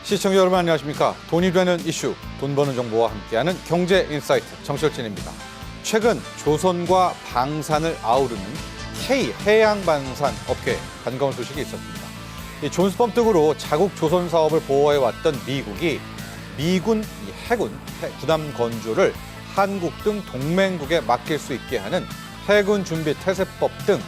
시청자 여러분 안녕하십니까? 돈이 되는 이슈, 돈 버는 정보와 함께하는 경제인사이트 정철진입니다. 최근 조선과 방산을 아우르는 K 해양방산 업계에 반가운 소식이 있었습니다. 이 존스펌 등으로 자국 조선 사업을 보호해왔던 미국이 미군 해군 군함 건조를 한국 등 동맹국에 맡길 수 있게 하는 해군 준비 태세법 등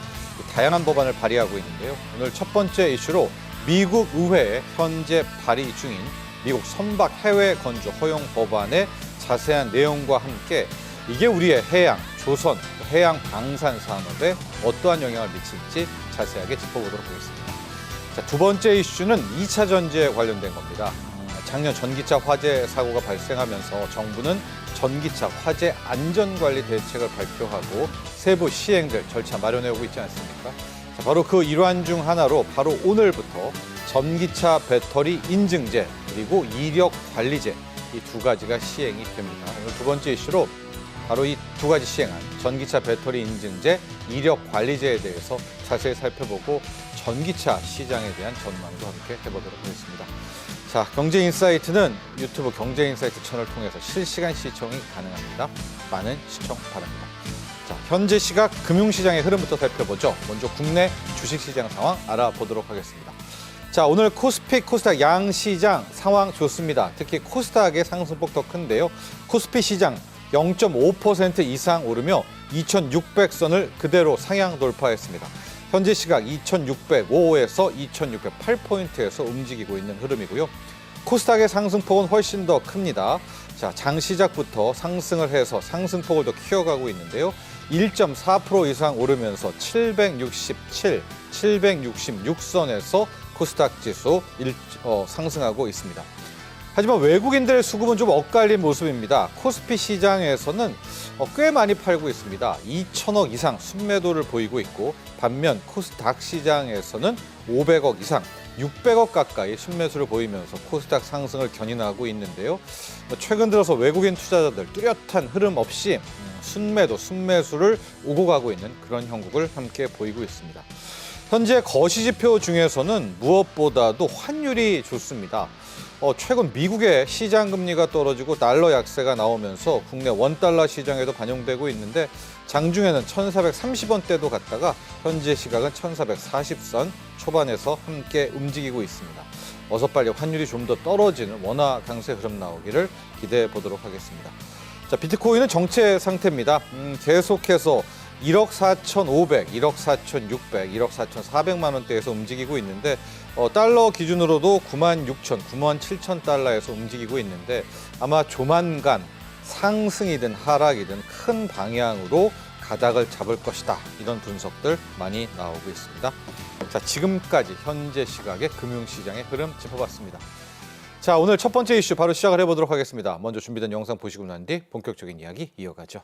다양한 법안을 발의하고 있는데요. 오늘 첫 번째 이슈로 미국 의회에 현재 발의 중인 미국 선박 해외 건조 허용 법안의 자세한 내용과 함께 이게 우리의 해양, 조선, 해양 방산 산업에 어떠한 영향을 미칠지 자세하게 짚어보도록 하겠습니다. 자, 두 번째 이슈는 2차 전지에 관련된 겁니다. 작년 전기차 화재 사고가 발생하면서 정부는 전기차 화재 안전관리 대책을 발표하고 세부 시행될 절차 마련해오고 있지 않습니까? 자, 바로 그 일환 중 하나로 바로 오늘부터 전기차 배터리 인증제 그리고 이력 관리제 이 두 가지가 시행이 됩니다. 오늘 두 번째 이슈로 바로 이 두 가지 시행한 전기차 배터리 인증제, 이력 관리제에 대해서 자세히 살펴보고 전기차 시장에 대한 전망도 함께 해보도록 하겠습니다. 자, 경제인사이트는 유튜브 경제인사이트 채널을 통해서 실시간 시청이 가능합니다. 많은 시청 바랍니다. 자, 현재 시각 금융시장의 흐름부터 살펴보죠. 먼저 국내 주식시장 상황 알아보도록 하겠습니다. 자, 오늘 코스피, 코스닥 양시장 상황 좋습니다. 특히 코스닥의 상승폭 더 큰데요. 코스피 시장 0.5% 이상 오르며 2,600선을 그대로 상향 돌파했습니다. 현재 시각 2,605에서 2,608포인트에서 움직이고 있는 흐름이고요. 코스닥의 상승폭은 훨씬 더 큽니다. 자, 장 시작부터 상승을 해서 상승폭을 더 키워가고 있는데요. 1.4% 이상 오르면서 767, 766선에서 코스닥 지수 상승하고 있습니다. 하지만 외국인들의 수급은 좀 엇갈린 모습입니다. 코스피 시장에서는 꽤 많이 팔고 있습니다. 2천억 이상 순매도를 보이고 있고 반면 코스닥 시장에서는 500억 이상, 600억 가까이 순매수를 보이면서 코스닥 상승을 견인하고 있는데요. 최근 들어서 외국인 투자자들 뚜렷한 흐름 없이 순매도, 순매수를 오고 가고 있는 그런 형국을 함께 보이고 있습니다. 현재 거시지표 중에서는 무엇보다도 환율이 좋습니다. 최근 미국의 시장 금리가 떨어지고 달러 약세가 나오면서 국내 원달러 시장에도 반영되고 있는데 장중에는 1,430원대도 갔다가 현재 시각은 1,440선 초반에서 함께 움직이고 있습니다. 어서 빨리 환율이 좀 더 떨어지는 원화 강세 흐름 나오기를 기대해 보도록 하겠습니다. 자, 비트코인은 정체 상태입니다. 계속해서 1억 4,500, 1억 4,600, 1억 4,400만 원대에서 움직이고 있는데 달러 기준으로도 96,000, 97,000달러에서 움직이고 있는데 아마 조만간 상승이든 하락이든 큰 방향으로 가닥을 잡을 것이다. 이런 분석들 많이 나오고 있습니다. 자, 지금까지 현재 시각의 금융시장의 흐름 짚어봤습니다. 자, 오늘 첫 번째 이슈 바로 시작을 해보도록 하겠습니다. 먼저 준비된 영상 보시고 난 뒤 본격적인 이야기 이어가죠.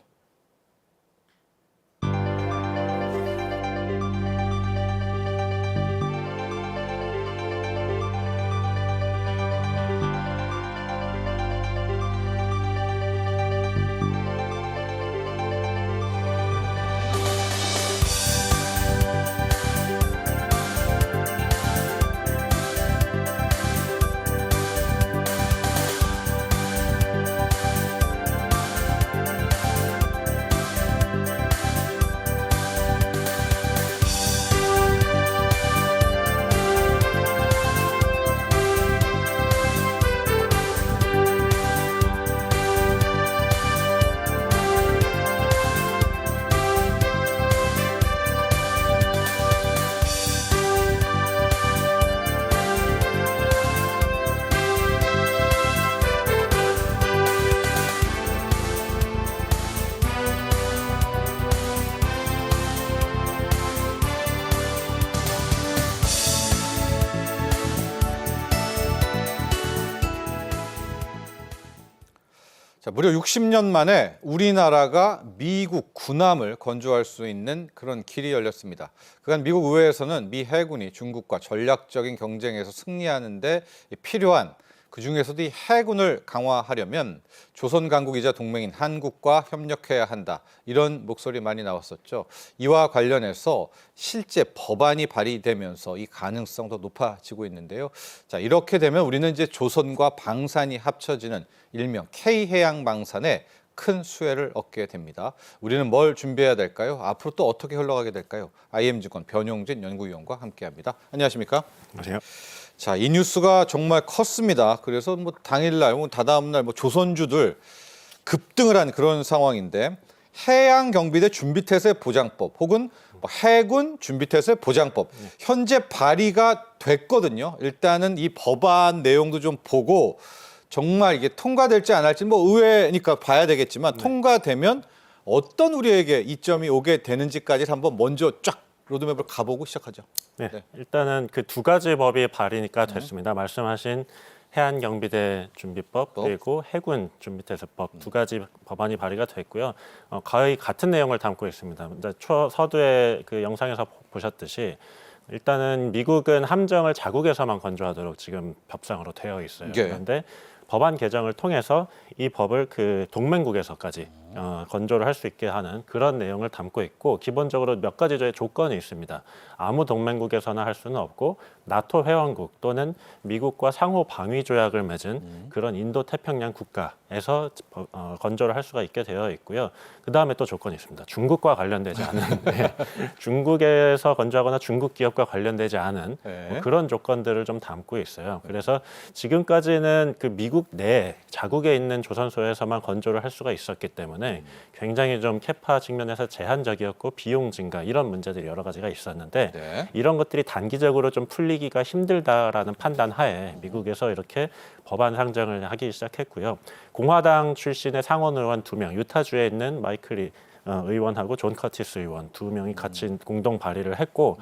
자, 무려 60년 만에 우리나라가 미국 군함을 건조할 수 있는 그런 길이 열렸습니다. 그간 미국 의회에서는 미 해군이 중국과 전략적인 경쟁에서 승리하는 데 필요한 그중에서도 이 해군을 강화하려면 조선 강국이자 동맹인 한국과 협력해야 한다. 이런 목소리 많이 나왔었죠. 이와 관련해서 실제 법안이 발의되면서 이 가능성도 높아지고 있는데요. 자, 이렇게 되면 우리는 이제 조선과 방산이 합쳐지는 일명 K해양방산에 큰 수혜를 얻게 됩니다. 우리는 뭘 준비해야 될까요? 앞으로 또 어떻게 흘러가게 될까요? IM증권 변용진 연구위원과 함께합니다. 안녕하십니까? 안녕하세요. 자, 이 뉴스가 정말 컸습니다. 그래서 뭐 당일날, 다다음날 조선주들 급등을 한 그런 상황인데 해양경비대 준비태세 보장법 혹은 뭐 해군 준비태세 보장법 현재 발의가 됐거든요. 일단은 이 법안 내용도 좀 보고 정말 이게 통과될지 안 할지 뭐 의회니까 봐야 되겠지만 통과되면 어떤 우리에게 이점이 오게 되는지까지 한번 먼저 쫙 로드맵을 가보고 시작하죠. 네, 일단은 그 두 가지 법이 발의니까 됐습니다. 말씀하신 해안경비대 준비법 그리고 해군 준비태세법 두 가지 법안이 발의가 됐고요. 거의 같은 내용을 담고 있습니다. 서두에 그 영상에서 보셨듯이 일단은 미국은 함정을 자국에서만 건조하도록 지금 법상으로 되어 있어요. 그런데 법안 개정을 통해서 이 법을 그 동맹국에서까지 건조를 할 수 있게 하는 그런 내용을 담고 있고 기본적으로 몇 가지 조건이 있습니다. 아무 동맹국에서나 할 수는 없고 나토 회원국 또는 미국과 상호 방위 조약을 맺은 그런 인도 태평양 국가에서 건조를 할 수가 있게 되어 있고요. 그 다음에 또 조건이 있습니다. 중국과 관련되지 않은 중국에서 건조하거나 중국 기업과 관련되지 않은 뭐 그런 조건들을 좀 담고 있어요. 그래서 지금까지는 그 미국 내 자국에 있는 조선소에서만 건조를 할 수가 있었기 때문에 굉장히 좀 캐파 측면에서 제한적이었고 비용 증가 이런 문제들이 여러 가지가 있었는데 이런 것들이 단기적으로 좀 풀리기가 힘들다라는 판단 하에 미국에서 이렇게 법안 상정을 하기 시작했고요. 공화당 출신의 상원 의원 2명, 유타주에 있는 마이클 의원하고 존 커티스 의원 2명이 같이 공동 발의를 했고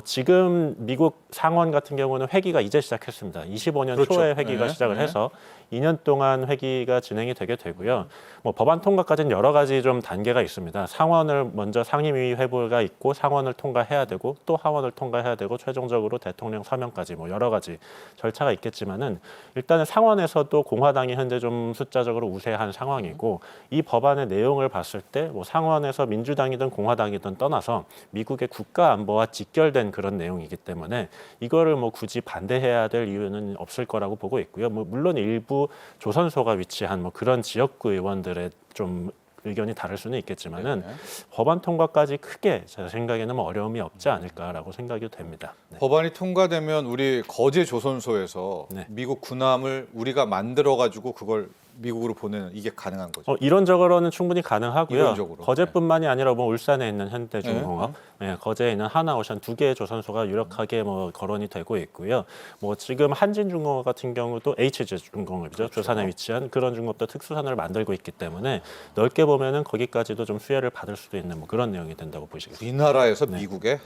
지금 미국 상원 같은 경우는 회기가 이제 시작했습니다. 25년 초에 회기가 시작을 해서 2년 동안 회기가 진행이 되게 되고요. 뭐 법안 통과까지는 여러 가지 좀 단계가 있습니다. 상원을 먼저 상임위 회부가 있고 상원을 통과해야 되고 또 하원을 통과해야 되고 최종적으로 대통령 서명까지 뭐 여러 가지 절차가 있겠지만은 일단은 상원에서도 공화당이 현재 좀 숫자적으로 우세한 상황이고 이 법안의 내용을 봤을 때 뭐 상원에서 민주당이든 공화당이든 떠나서 미국의 국가 안보와 직결된 그런 내용이기 때문에 이거를 뭐 굳이 반대해야 될 이유는 없을 거라고 보고 있고요. 뭐 물론 일부 조선소가 위치한 뭐 그런 지역구 의원들의 좀 의견이 다를 수는 있겠지만은 법안 통과까지 크게 제 생각에는 뭐 어려움이 없지 않을까라고 생각이 됩니다. 법안이 통과되면 우리 거제 조선소에서 미국 군함을 우리가 만들어 가지고 그걸 미국으로 보내는 이게 가능한 거죠? 이론적으로는 충분히 가능하고요. 이론적으로. 거제뿐만이 아니라 뭐 울산에 있는 현대중공업, 거제에 있는 하나오션 2개의 조선소가 유력하게 뭐 거론이 되고 있고요. 뭐 지금 한진중공업 같은 경우도 HG중공업이죠. 조선에 위치한 그런 중공업도 특수선을 만들고 있기 때문에 넓게 보면은 거기까지도 좀 수혜를 받을 수도 있는 뭐 그런 내용이 된다고 보시겠습니다. 우리나라에서 미국의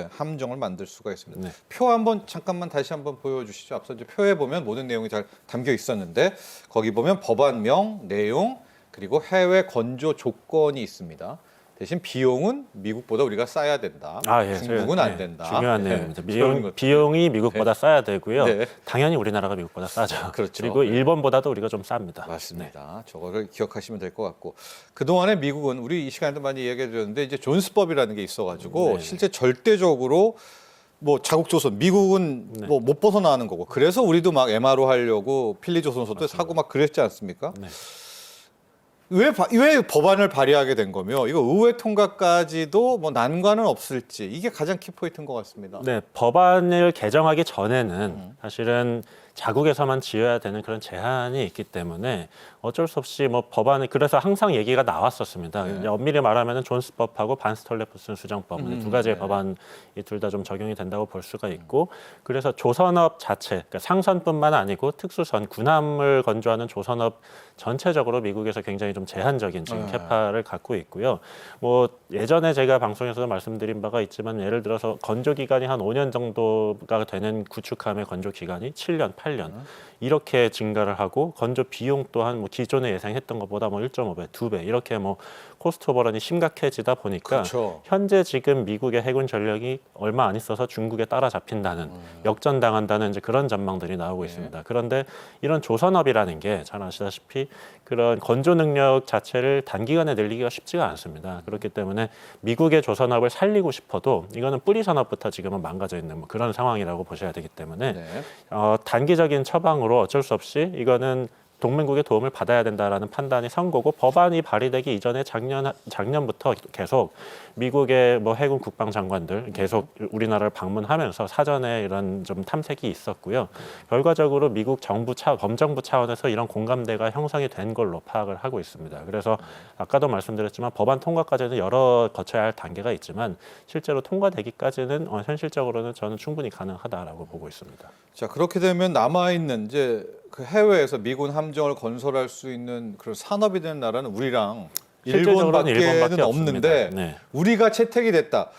함정을 만들 수가 있습니다. 표 한번 잠깐만 다시 한번 보여주시죠. 앞서 이제 표에 보면 모든 내용이 잘 담겨 있었는데 거기 보면 법안명, 내용, 그리고 해외 건조 조건이 있습니다. 대신 비용은 미국보다 우리가 싸야 된다. 중국은 안 된다. 중요한 내용입니다. 비용이 미국보다 싸야 되고요. 당연히 우리나라가 미국보다 싸죠. 그렇죠. 그리고 일본보다도 우리가 좀 쌉니다. 맞습니다. 저거를 기억하시면 될 것 같고 그동안에 미국은 우리 이 시간에도 많이 얘기해 드렸는데 이제 존스법이라는 게 있어가지고 실제 절대적으로 뭐 자국 조선 미국은 뭐 못 벗어나는 거고 그래서 우리도 막 MRO 하려고 필리 조선소도 사고 막 그랬지 않습니까? 왜 법안을 발의하게 된 거며 이거 의회 통과까지도 뭐 난관은 없을지 이게 가장 키포인트인 것 같습니다. 네, 법안을 개정하기 전에는 사실은 자국에서만 지어야 되는 그런 제한이 있기 때문에 어쩔 수 없이 뭐 법안을 그래서 항상 얘기가 나왔었습니다. 엄밀히 말하면은 존스법하고 반스톨레프슨 수정법 두 가지의 법안이 둘 다 좀 적용이 된다고 볼 수가 있고 그래서 조선업 자체 그러니까 상선뿐만 아니고 특수선 군함을 건조하는 조선업 전체적으로 미국에서 굉장히 좀 제한적인 지금 캐파를 갖고 있고요. 뭐 예전에 제가 방송에서도 말씀드린 바가 있지만 예를 들어서 건조 기간이 한 5년 정도가 되는 구축함의 건조 기간이 7년, 8년 이렇게 증가를 하고 건조 비용 또한 뭐 기존에 예상했던 것보다 뭐 1.5배, 2배 이렇게 뭐 코스트 오버런이 심각해지다 보니까 그렇죠. 현재 지금 미국의 해군 전력이 얼마 안 있어서 중국에 따라잡힌다는 역전당한다는 이제 그런 전망들이 나오고 있습니다. 그런데 이런 조선업이라는 게 잘 아시다시피 그런 건조 능력 자체를 단기간에 늘리기가 쉽지가 않습니다. 그렇기 때문에 미국의 조선업을 살리고 싶어도 이거는 뿌리 산업부터 지금은 망가져 있는 뭐 그런 상황이라고 보셔야 되기 때문에 네. 단기적인 처방으로 어쩔 수 없이 이거는 동맹국의 도움을 받아야 된다라는 판단이 선 거고 법안이 발의되기 이전에 작년부터 계속 미국의 뭐 해군 국방장관들 계속 우리나라를 방문하면서 사전에 이런 좀 탐색이 있었고요. 결과적으로 미국 범정부 차원에서 이런 공감대가 형성이 된 걸로 파악을 하고 있습니다. 그래서 아까도 말씀드렸지만 법안 통과까지는 여러 거쳐야 할 단계가 있지만 실제로 통과되기까지는 현실적으로는 저는 충분히 가능하다라고 보고 있습니다. 자, 그렇게 되면 남아 있는 이제 그 해외에서 미군 함정을 건설할 수 있는 그런 산업이 되는 나라는 우리랑 실질적으로는 일본밖에는 일본밖에 없는데 없습니다. 네. 우리가 채택이 됐다.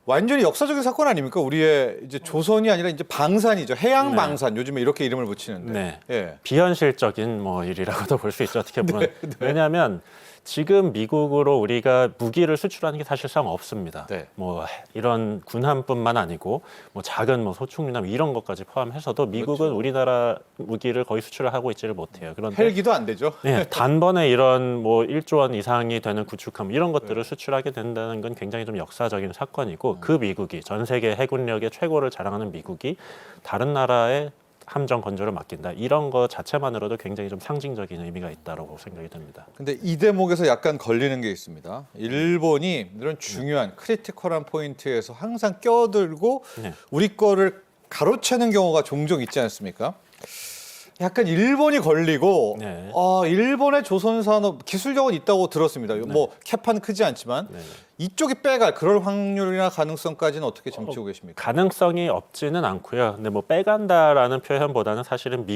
완전히 역사적인 사건 아닙니까? 우리의 이제 조선이 아니라 이제 방산이죠. 해양 방산. 요즘에 이렇게 이름을 붙이는데. 네. 예. 비현실적인 뭐 일이라고도 볼 수 있죠. 어떻게 보면. 왜냐하면 지금 미국으로 우리가 무기를 수출하는 게 사실상 없습니다. 네. 뭐 이런 군함뿐만 아니고 뭐 작은 뭐 소총류함 이런 것까지 포함해서도 미국은 그렇죠. 우리나라 무기를 거의 수출을 하고 있지를 못해요. 그런데 헬기도 안 되죠. 네, 단번에 이런 뭐 1조 원 이상이 되는 구축함 이런 것들을 수출하게 된다는 건 굉장히 좀 역사적인 사건이고 그 미국이 전 세계 해군력의 최고를 자랑하는 미국이 다른 나라의 함정 건조를 맡긴다. 이런 거 자체만으로도 굉장히 좀 상징적인 의미가 있다고 생각이 듭니다. 근데 이 대목에서 약간 걸리는 게 있습니다. 일본이 이런 중요한 크리티컬한 포인트에서 항상 껴들고 네. 우리 거를 가로채는 경우가 종종 있지 않습니까? 약간 일본이 걸리고 네. 일본의 조선 산업 기술력은 있다고 들었습니다. 뭐 캐파는 크지 않지만 네. 이쪽이 빼갈 그럴 확률이나 가능성까지는 어떻게 점치고 계십니까? 가능성이 없지는 않고요. 근데 뭐 빼간다라는 표현보다는 사실은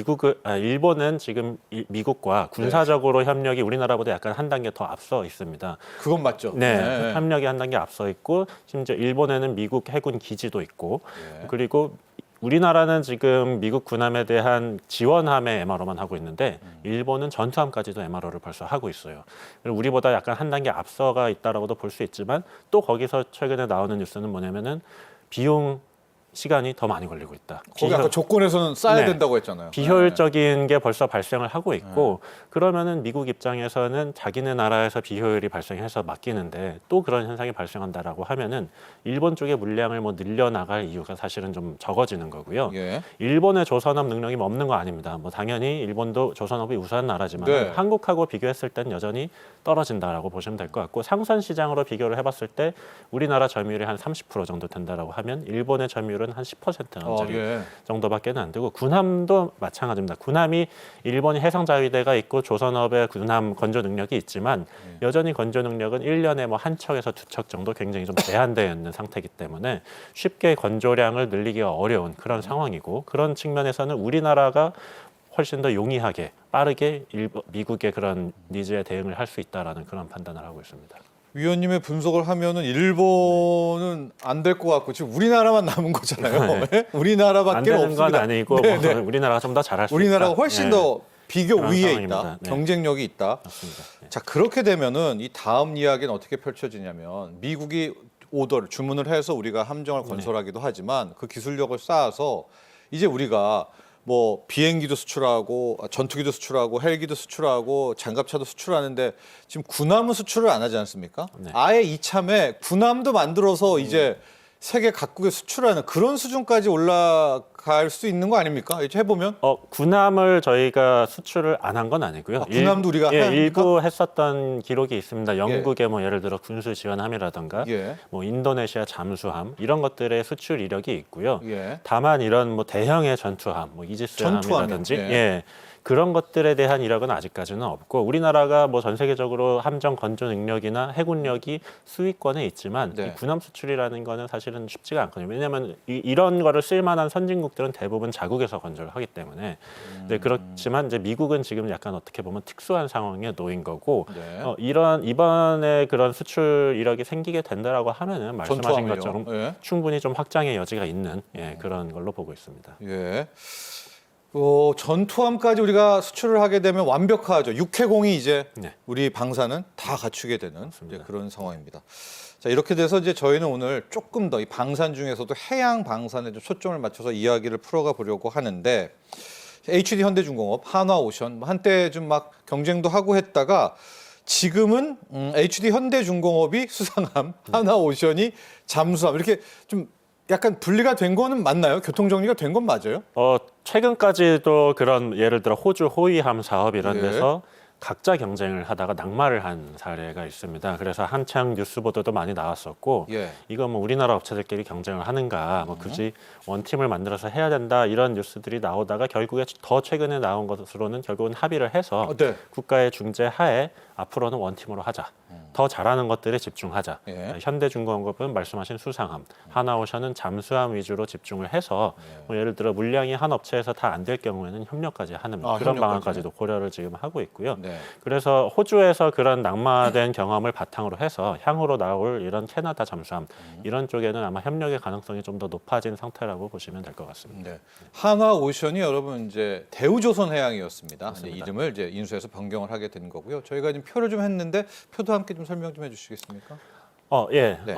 일본은 지금 미국과 군사적으로 협력이 우리나라보다 약간 한 단계 더 앞서 있습니다. 그건 맞죠. 네, 협력이 한 단계 앞서 있고 심지어 일본에는 미국 해군 기지도 있고 그리고 우리나라는 지금 미국 군함에 대한 지원함의 MRO만 하고 있는데 일본은 전투함까지도 MRO를 벌써 하고 있어요. 우리보다 약간 한 단계 앞서가 있다라고도 볼 수 있지만 또 거기서 최근에 나오는 뉴스는 뭐냐면은 비용 시간이 더 많이 걸리고 있다. 거기 아까 조건에서는 쌓아야 네. 된다고 했잖아요. 비효율적인 게 벌써 발생을 하고 있고 그러면은 미국 입장에서는 자기네 나라에서 비효율이 발생해서 맡기는데 또 그런 현상이 발생한다라고 하면은 일본 쪽의 물량을 뭐 늘려나갈 이유가 사실은 좀 적어지는 거고요. 예. 일본의 조선업 능력이 뭐 없는 거 아닙니다. 뭐 당연히 일본도 조선업이 우수한 나라지만 네. 한국하고 비교했을 땐 여전히 떨어진다라고 보시면 될 것 같고 상선 시장으로 비교를 해봤을 때 우리나라 점유율이 한 30% 정도 된다라고 하면 일본의 점유율은 한 10% 정도밖에 안 되고 군함도 마찬가지입니다. 군함이 일본이 해상자위대가 있고 조선업의 군함 건조 능력이 있지만 여전히 건조 능력은 1년에 뭐 한 척에서 두 척 정도 굉장히 좀 제한되어 있는 상태이기 때문에 쉽게 건조량을 늘리기가 어려운 그런 상황이고 그런 측면에서는 우리나라가 훨씬 더 용이하게 빠르게 미국의 그런 니즈에 대응을 할 수 있다라는 그런 판단을 하고 있습니다. 위원님의 분석을 하면은 일본은 안 될 것 같고 지금 우리나라만 남은 거잖아요. 네. 우리나라밖에 안 되는 없습니다. 건 아니고 네, 뭐 네. 우리나라가 좀 더 잘할 수 있다. 우리나라가 훨씬 네. 더 비교 그런 위에 상황입니다. 있다. 네. 경쟁력이 있다. 맞습니다. 네. 자, 그렇게 되면은 이 다음 이야기는 어떻게 펼쳐지냐면 미국이 오더를 주문을 해서 우리가 함정을 건설하기도 하지만 그 기술력을 쌓아서 이제 우리가 뭐 비행기도 수출하고 전투기도 수출하고 헬기도 수출하고 장갑차도 수출하는데 지금 군함은 수출을 안 하지 않습니까? 네. 아예 이참에 군함도 만들어서 이제 세계 각국에 수출하는 그런 수준까지 올라갈 수 있는 거 아닙니까? 이제 해보면 군함을 저희가 수출을 안 한 건 아니고요. 군함도 우리가 해야 합니까? 일부 했었던 기록이 있습니다. 영국의 뭐 예를 들어 군수 지원함이라든가 예. 뭐 인도네시아 잠수함 이런 것들의 수출 이력이 있고요. 예. 다만 이런 뭐 대형의 전투함, 뭐 이지스함이라든지 전투함이요? 예. 그런 것들에 대한 이력은 아직까지는 없고 우리나라가 뭐 전 세계적으로 함정 건조 능력이나 해군력이 수익권에 있지만 네. 이 군함 수출이라는 거는 사실은 쉽지가 않거든요. 왜냐하면 이런 거를 쓸만한 선진국들은 대부분 자국에서 건조를 하기 때문에 네, 그렇지만 이제 미국은 지금 약간 어떻게 보면 특수한 상황에 놓인 거고 네. 이번에 그런 수출 이력이 생기게 된다라고 하면은 말씀하신 전투함이요. 것처럼 예. 충분히 좀 확장의 여지가 있는 그런 걸로 보고 있습니다. 예. 전투함까지 우리가 수출을 하게 되면 완벽하죠. 육해공이 이제 네. 우리 방사는 다 갖추게 되는 이제 그런 상황입니다. 자, 이렇게 돼서 이제 저희는 오늘 조금 더 이 방산 중에서도 해양 방산에 좀 초점을 맞춰서 이야기를 풀어가 보려고 하는데 HD 현대중공업, 한화오션 한때 좀 막 경쟁도 하고 했다가 지금은 HD 현대중공업이 수상함, 한화오션이 잠수함 이렇게 좀 약간 분리가 된 거는 맞나요? 교통 정리가 된 건 맞아요? 최근까지도 그런 예를 들어 호주 호위함 사업 이런 예. 데서 각자 경쟁을 하다가 낙마를 한 사례가 있습니다. 그래서 한창 뉴스 보도도 많이 나왔었고 예. 이거 뭐 우리나라 업체들끼리 경쟁을 하는가 뭐 굳이 원팀을 만들어서 해야 된다 이런 뉴스들이 나오다가 결국에 더 최근에 나온 것으로는 결국은 합의를 해서 네. 국가의 중재 하에 앞으로는 원팀으로 하자. 더 잘하는 것들에 집중하자. 예. 현대중공업은 말씀하신 수상함, 한화오션은 잠수함 위주로 집중을 해서 뭐 예를 들어 물량이 한 업체에서 다 안 될 경우에는 협력까지 하는 그런 협력까지. 방안까지도 고려를 지금 하고 있고요. 네. 그래서 호주에서 그런 낙마된 경험을 바탕으로 해서 향후로 나올 이런 캐나다 잠수함 이런 쪽에는 아마 협력의 가능성이 좀 더 높아진 상태라고 보시면 될 것 같습니다. 네. 한화오션이 여러분 이제 대우조선해양이었습니다. 이제 이름을 이제 인수해서 변경을 하게 된 거고요. 저희가 지금 표를 좀 했는데 표도 함께 좀 설명 좀 해주시겠습니까? 예. 네.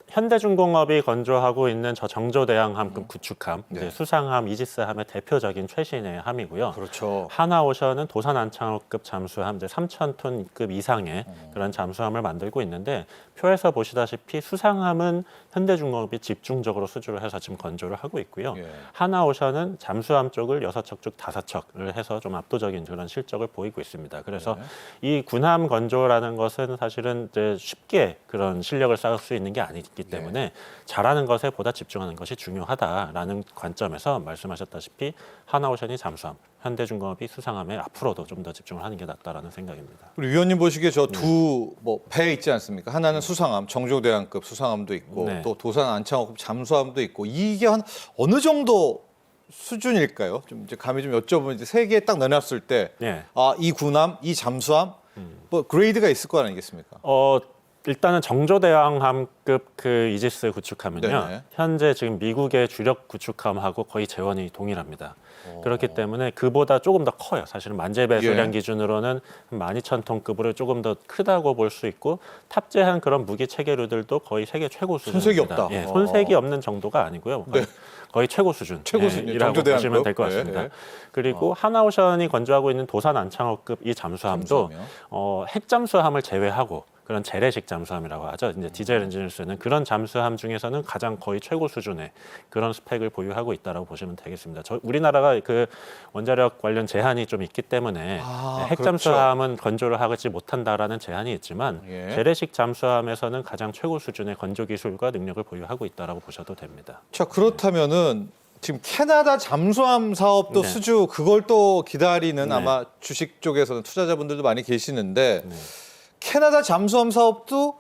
현대중공업이 건조하고 있는 저 정조대왕함급 구축함, 네. 이제 수상함, 이지스함의 대표적인 최신의 함이고요. 그렇죠. 한화오션은 도산안창호급 잠수함, 이제 3,000톤급 이상의 그런 잠수함을 만들고 있는데 표에서 보시다시피 수상함은 현대중공업이 집중적으로 수주를 해서 지금 건조를 하고 있고요. 예. 한화오션은 잠수함 쪽을 6척 중 5척을 해서 좀 압도적인 그런 실적을 보이고 있습니다. 그래서 이 군함 건조라는 것은 사실은 이제 쉽게 그런 실력을 쌓을 수 있는 게 아니기 때문에 잘하는 것에 보다 집중하는 것이 중요하다라는 관점에서 말씀하셨다시피 한화오션이 잠수함, 현대중공업이 수상함에 앞으로도 좀 더 집중을 하는 게 낫다라는 생각입니다. 우리 위원님 보시기에 저 두 뭐 배 있지 않습니까? 하나는 수상함, 정조대왕급 수상함도 있고 네. 또 도산 안창호급 잠수함도 있고 이게 한 어느 정도 수준일까요? 좀 이제 감히 좀 여쭤보면 이제 세 개 딱 내놨을 때 네. 이 군함, 이 잠수함 뭐 그레이드가 있을 거 아니겠습니까? 일단은 정조대왕함급 그 이지스 구축함은요. 네네. 현재 지금 미국의 주력 구축함하고 거의 재원이 동일합니다. 그렇기 때문에 그보다 조금 더 커요. 사실은 만재배수량 예. 기준으로는 12,000톤급으로 조금 더 크다고 볼 수 있고 탑재한 그런 무기 체계류들도 거의 세계 최고 수준입니다. 손색이 없다. 예, 손색이 없는 정도가 아니고요. 거의 최고 수준. 최고 수준. 이라고 정조대왕급. 보시면 될 것 같습니다. 예. 그리고 한화오션이 건조하고 있는 도산 안창호급 이 잠수함도 핵잠수함을 제외하고 그런 재래식 잠수함이라고 하죠. 이제 디젤 엔진을 쓰는 그런 잠수함 중에서는 가장 거의 최고 수준의 그런 스펙을 보유하고 있다라고 보시면 되겠습니다. 우리나라가 그 원자력 관련 제한이 좀 있기 때문에 핵잠수함은 건조를 하지 못한다라는 제한이 있지만 예. 재래식 잠수함에서는 가장 최고 수준의 건조 기술과 능력을 보유하고 있다라고 보셔도 됩니다. 자, 그렇다면은 지금 캐나다 잠수함 사업도 네. 수주 그걸 또 기다리는 네. 아마 주식 쪽에서는 투자자분들도 많이 계시는데 네. 캐나다 잠수함 사업도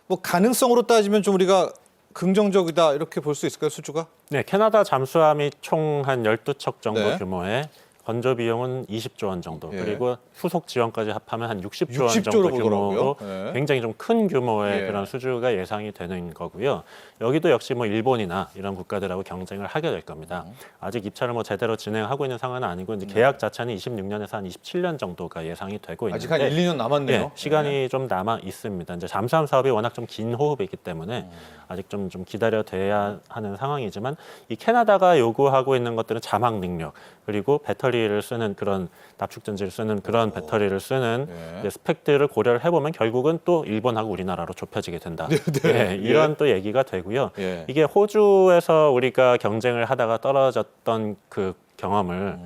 뭐 가능성으로 따지면 좀 우리가 긍정적이다 이렇게 볼 수 있을까요, 수주가? 네, 캐나다 잠수함이 총 한 12척 정도 네. 규모의 건조 비용은 20조 원 정도, 예. 그리고 후속 지원까지 합하면 한 60조 원 60조 정도 로 규모로 보더라고요. 예. 굉장히 좀 큰 규모의 예. 그런 수주가 예상이 되는 거고요. 여기도 역시 뭐 일본이나 이런 국가들하고 경쟁을 하게 될 겁니다. 아직 입찰을 뭐 제대로 진행하고 있는 상황은 아니고 이제 계약 자체는 26년에서 한 27년 정도가 예상이 되고 있는데 아직 한 1, 2년 남았네요. 예, 시간이 좀 남아 있습니다. 이제 잠수함 사업이 워낙 좀 긴 호흡이기 때문에 아직 좀 기다려둬야 하는 상황이지만 이 캐나다가 요구하고 있는 것들은 자막 능력 그리고 배터리를 쓰는 그런 납축 전지를 쓰는 그런 배터리를 쓰는 예. 이제 스펙들을 고려를 해보면 결국은 또 일본하고 우리나라로 좁혀지게 된다. 네. 예, 이런 또 얘기가 되고요. 예. 이게 호주에서 우리가 경쟁을 하다가 떨어졌던 그 경험을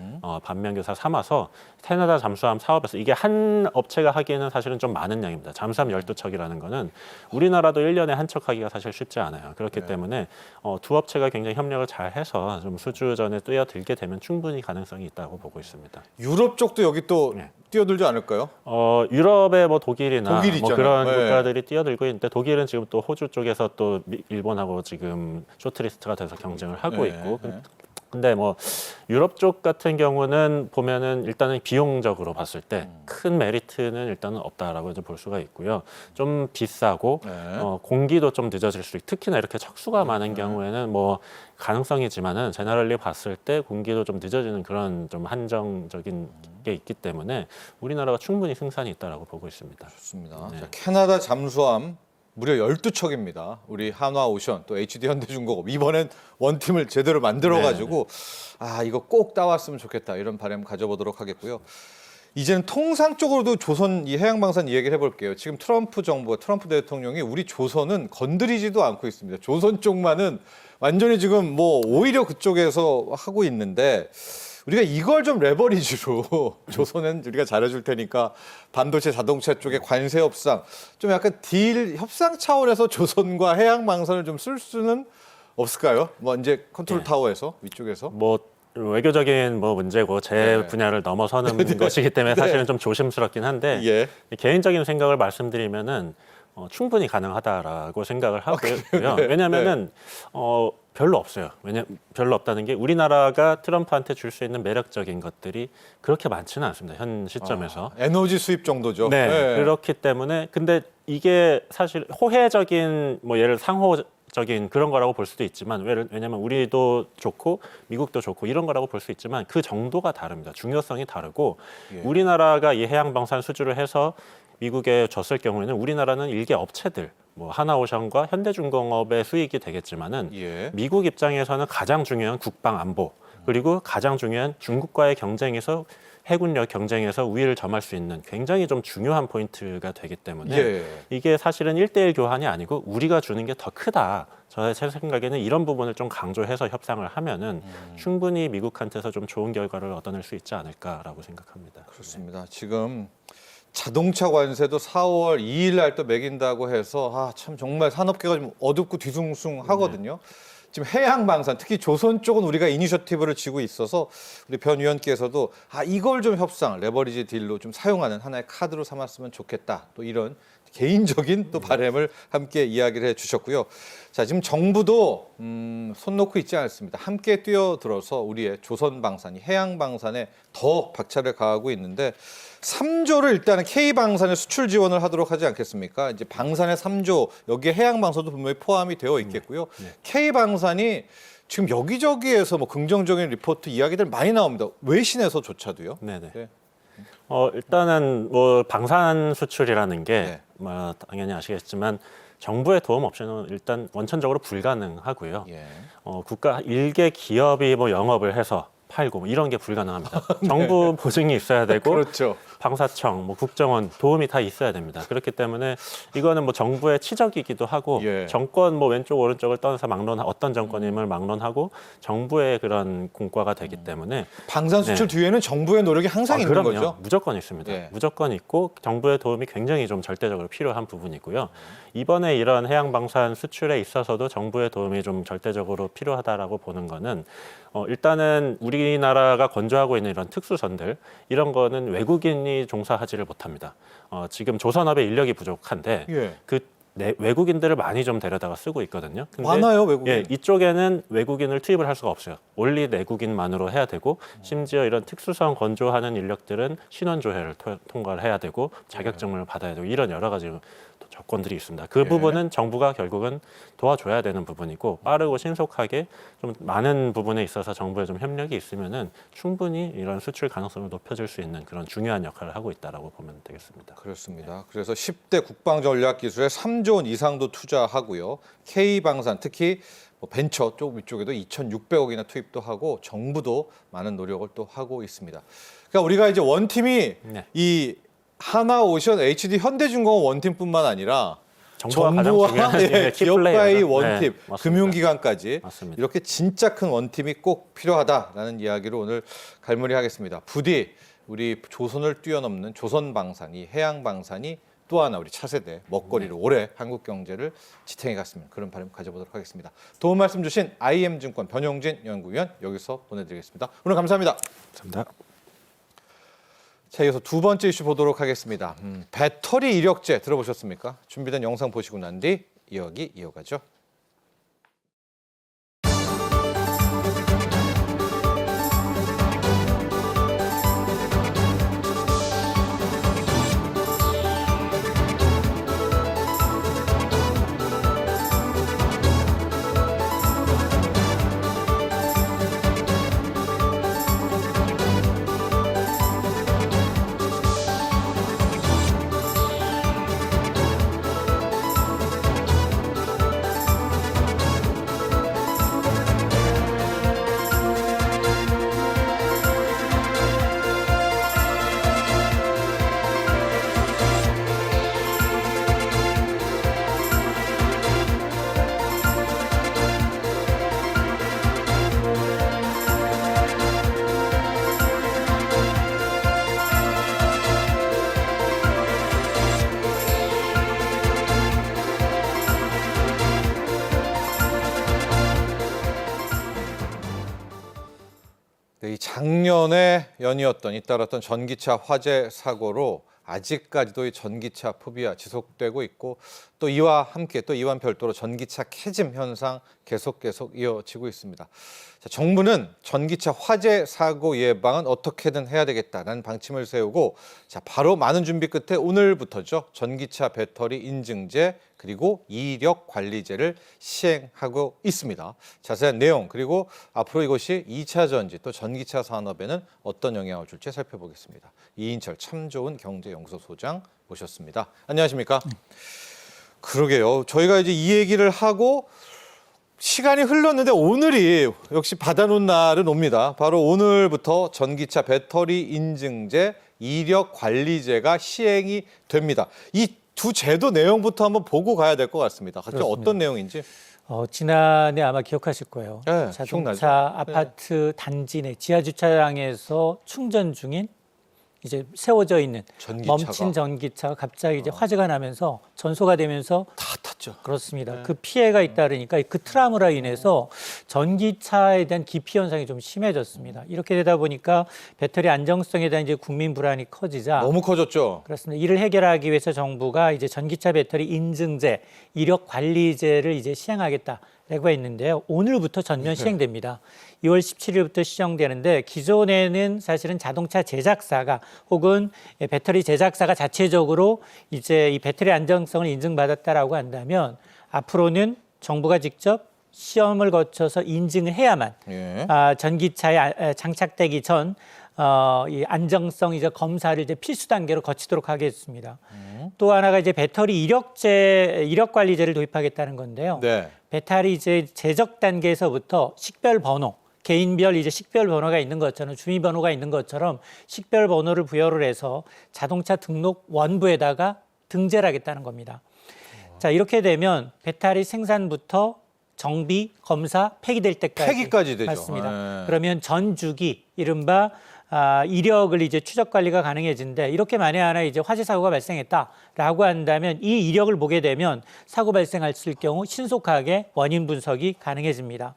반면교사 삼아서 캐나다 잠수함 사업에서 이게 한 업체가 하기에는 사실은 좀 많은 양입니다. 잠수함 12척이라는 거는 우리나라도 1년에 한 척 하기가 사실 쉽지 않아요. 그렇기 때문에 두 업체가 굉장히 협력을 잘 해서 좀 수주전에 뛰어들게 되면 충분히 가능성이 있다고 보고 있습니다. 유럽 쪽도 여기 또 네. 뛰어들지 않을까요? 유럽의 뭐 독일이나 독일 뭐 있잖아요. 그런 네. 국가들이 뛰어들고 있는데 독일은 지금 또 호주 쪽에서 또 일본하고 지금 쇼트리스트가 돼서 경쟁을 하고 네, 있고 네. 근데 뭐 유럽 쪽 같은 경우는 보면은 일단은 비용적으로 봤을 때 큰 메리트는 일단은 없다라고 이제 볼 수가 있고요. 좀 비싸고 네. 공기도 좀 늦어질 수 있고 특히나 이렇게 척수가 많은 경우에는 뭐 가능성이지만은 제너럴리 봤을 때 공기도 좀 늦어지는 그런 좀 한정적인 게 있기 때문에 우리나라가 충분히 승산이 있다라고 보고 있습니다. 좋습니다. 네. 자, 캐나다 잠수함 무려 12척입니다. 우리 한화오션 또 HD 현대중공업 이번엔 원팀을 제대로 만들어가지고 이거 꼭 따왔으면 좋겠다 이런 바람 가져보도록 하겠고요. 이제는 통상적으로도 조선 이 해양방산 이야기를 해볼게요. 지금 트럼프 정부가 트럼프 대통령이 우리 조선은 건드리지도 않고 있습니다. 조선 쪽만은 완전히 지금 뭐 오히려 그쪽에서 하고 있는데 우리가 이걸 좀 레버리지로 조선은 우리가 잘해줄 테니까 반도체 자동차 쪽에 관세 협상 좀 약간 딜 협상 차원에서 조선과 해양방산을 좀 쓸 수는 없을까요? 뭐 이제 컨트롤 타워에서 위쪽에서 뭐 외교적인 뭐 문제고 제 분야를 넘어서는 것이기 때문에 사실은 좀 조심스럽긴 한데 개인적인 생각을 말씀드리면은 충분히 가능하다라고 생각을 하고요. 왜냐하면은 별로 없어요. 별로 없다는 게 우리나라가 트럼프한테 줄 수 있는 매력적인 것들이 그렇게 많지는 않습니다. 현 시점에서. 에너지 수입 정도죠. 네. 그렇기 때문에 근데 이게 사실 호혜적인 뭐 예를 상호적인 그런 거라고 볼 수도 있지만 왜냐하면 우리도 좋고 미국도 좋고 이런 거라고 볼 수 있지만 그 정도가 다릅니다. 중요성이 다르고 우리나라가 이 해양방산 수주를 해서 미국에 줬을 경우에는 우리나라는 일개 업체들 뭐 하나오션과 현대중공업의 수익이 되겠지만은 미국 입장에서는 가장 중요한 국방 안보 그리고 가장 중요한 중국과의 경쟁에서 해군력 경쟁에서 우위를 점할 수 있는 굉장히 좀 중요한 포인트가 되기 때문에 이게 사실은 1대1 교환이 아니고 우리가 주는 게 더 크다. 제 생각에는 이런 부분을 좀 강조해서 협상을 하면은 충분히 미국한테서 좀 좋은 결과를 얻어낼 수 있지 않을까라고 생각합니다. 그렇습니다. 지금 자동차 관세도 4월 2일 날 또 매긴다고 해서 참 정말 산업계가 좀 어둡고 뒤숭숭하거든요. 지금 해양방산, 특히 조선 쪽은 우리가 이니셔티브를 쥐고 있어서 우리 변 위원께서도 이걸 좀 협상, 레버리지 딜로 좀 사용하는 하나의 카드로 삼았으면 좋겠다. 또 이런 개인적인 또 바람을 함께 이야기를 해주셨고요. 자, 지금 정부도 손 놓고 있지 않습니다. 함께 뛰어들어서 우리의 조선방산이 해양방산에 더 박차를 가하고 있는데 3조를 일단은 K방산에 수출 지원을 하도록 하지 않겠습니까? 이제 방산의 3조, 여기에 해양방산도 분명히 포함이 되어 있겠고요. K방산이 지금 여기저기에서 뭐 긍정적인 리포트 이야기들 많이 나옵니다. 외신에서조차도요. 네네. 일단은 뭐 방산 수출이라는 게 뭐 당연히 아시겠지만 정부의 도움 없이는 일단 원천적으로 불가능하고요. 국가 일개 기업이 뭐 영업을 해서 팔고 뭐 이런 게 불가능합니다. 정부 보증이 있어야 되고 그렇죠. 방사청, 뭐 국정원 도움이 다 있어야 됩니다. 그렇기 때문에 이거는 뭐 정부의 치적이기도 하고 정권 뭐 왼쪽 오른쪽을 떠나서 어떤 정권임을 막론하고 정부의 그런 공과가 되기 때문에 방산 수출 뒤에는 정부의 노력이 항상 있는 그럼요. 거죠. 무조건 있습니다. 무조건 있고 정부의 도움이 굉장히 좀 절대적으로 필요한 부분이고요. 이번에 이런 해양 방산 수출에 있어서도 정부의 도움이 좀 절대적으로 필요하다라고 보는 거는 일단은 우리나라가 건조하고 있는 이런 특수선들 이런 거는 외국인이 종사하지를 못합니다. 지금 조선업의 인력이 부족한데 외국인들을 많이 좀 데려다가 쓰고 있거든요. 근데 많아요, 외국인. 이쪽에는 외국인을 투입을 할 수가 없어요. 올리 내국인만으로 해야 되고 심지어 이런 특수성 건조하는 인력들은 신원조회를 통과를 해야 되고 자격증을 받아야 되고 이런 여러 가지 조건들이 있습니다. 그 부분은 정부가 결국은 도와줘야 되는 부분이고 빠르고 신속하게 좀 많은 부분에 있어서 정부의 좀 협력이 있으면은 충분히 이런 수출 가능성을 높여줄 수 있는 그런 중요한 역할을 하고 있다라고 보면 되겠습니다. 그렇습니다. 그래서 10대 국방전략기술에 3조 원 이상도 투자하고요. K방산 특히 벤처 쪽 위쪽에도 2,600억이나 투입도 하고 정부도 많은 노력을 또 하고 있습니다. 그러니까 우리가 이제 원팀이 이 하나오션, HD 현대중공업 원팀뿐만 아니라 정부와 기업과의 원팀, 금융기관까지 이렇게 진짜 큰 원팀이 꼭 필요하다라는 이야기로 오늘 갈무리하겠습니다. 부디 우리 조선을 뛰어넘는 조선방산이 해양방산이 또 하나 우리 차세대 먹거리로 오래 한국 경제를 지탱해 갔으면 그런 바람 가져보도록 하겠습니다. 도움 말씀 주신 IM증권 변용진 연구위원 여기서 보내드리겠습니다. 오늘 감사합니다. 감사합니다. 자, 이어서 두 번째 이슈 보도록 하겠습니다. 배터리 이력제 들어보셨습니까? 준비된 영상 보시고 난 뒤 이야기 이어가죠. 작년에 연이었던 잇따랐던 전기차 화재 사고로 아직까지도 이 전기차 포비아 지속되고 있고 또 이와 함께 또 이와 별도로 전기차 캐즘 현상 계속 이어지고 있습니다. 자, 정부는 전기차 화재 사고 예방은 어떻게든 해야 되겠다는 방침을 세우고 자, 바로 많은 준비 끝에 오늘부터죠. 전기차 배터리 인증제 그리고 이력 관리제를 시행하고 있습니다. 자세한 내용 그리고 앞으로 이것이 2차 전지 또 전기차 산업에는 어떤 영향을 줄지 살펴보겠습니다. 이인철 참 좋은 경제연구소소장 모셨습니다. 안녕하십니까? 그러게요. 저희가 이제 이 얘기를 하고 시간이 흘렀는데 오늘이 역시 받아놓은 날은 옵니다. 바로 오늘부터 전기차 배터리 인증제 이력 관리제가 시행이 됩니다. 이 두 제도 내용부터 한번 보고 가야 될 것 같습니다. 각자 어떤 내용인지. 지난해 아마 기억하실 거예요. 네, 자동차 기억나죠? 아파트 단지 내 지하 주차장에서 충전 중인 이제 세워져 있는 전기차가. 멈춘 전기차가 갑자기 이제 화재가 나면서 전소가 되면서 다 탔죠. 그렇습니다. 그 피해가 잇따르니까 그 트라우마로 인해서 전기차에 대한 기피 현상이 좀 심해졌습니다. 이렇게 되다 보니까 배터리 안정성에 대한 이제 국민 불안이 커지자 너무 커졌죠. 그렇습니다. 이를 해결하기 위해서 정부가 이제 전기차 배터리 인증제, 이력 관리제를 이제 시행하겠다라고 했는데요. 오늘부터 전면 시행됩니다. 2월 17일부터 시행되는데 기존에는 사실은 자동차 제작사가 혹은 배터리 제작사가 자체적으로 이제 이 배터리 안정성을 인증받았다라고 한다면 앞으로는 정부가 직접 시험을 거쳐서 인증을 해야만 예. 전기차에 장착되기 전 이 안정성 이제 검사를 이제 필수 단계로 거치도록 하겠습니다. 또 하나가 이제 배터리 이력 관리제를 도입하겠다는 건데요. 네. 배터리 이제 제작 단계에서부터 식별 번호, 개인별 이제 식별 번호가 있는 것처럼 주민번호가 있는 것처럼 식별 번호를 부여를 해서 자동차 등록 원부에다가 등재를 하겠다는 겁니다. 자, 이렇게 되면 배터리 생산부터 정비, 검사, 폐기될 때까지 폐기까지 되죠. 맞습니다. 네. 그러면 전 주기 이른바 이력을 이제 추적 관리가 가능해진데 이렇게 만에 하나 이제 화재 사고가 발생했다라고 한다면 이 이력을 보게 되면 사고 발생했을 경우 신속하게 원인 분석이 가능해집니다.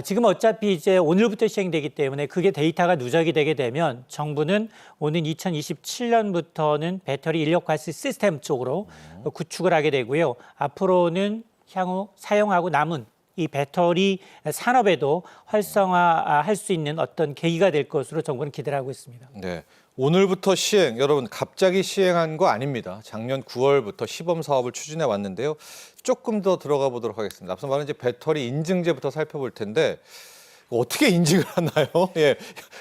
지금 어차피 이제 오늘부터 시행되기 때문에 그게 데이터가 누적이 되게 되면 정부는 오는 2027년부터는 배터리 인력 관리 시스템 쪽으로 구축을 하게 되고요. 앞으로는 향후 사용하고 남은 이 배터리 산업에도 활성화할 수 있는 어떤 계기가 될 것으로 정부는 기대를 하고 있습니다. 네. 오늘부터 시행, 여러분 갑자기 시행한 거 아닙니다. 작년 9월부터 시범 사업을 추진해 왔는데요. 조금 더 들어가 보도록 하겠습니다. 앞서 말한 이제 배터리 인증제부터 살펴볼 텐데 어떻게 인증을 하나요? 예,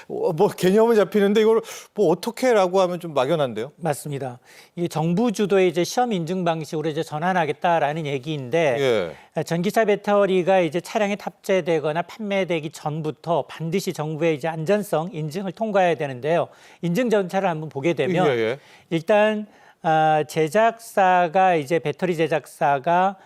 뭐 개념은 잡히는데 이걸 뭐 어떻게라고 하면 좀 막연한데요. 맞습니다. 이 정부 주도의 이제 시험 인증 방식으로 이제 전환하겠다라는 얘기인데 전기차 배터리가 이제 차량에 탑재되거나 판매되기 전부터 반드시 정부의 이제 안전성 인증을 통과해야 되는데요. 인증 절차를 한번 보게 되면 일단 제작사가 이제 배터리 제작사가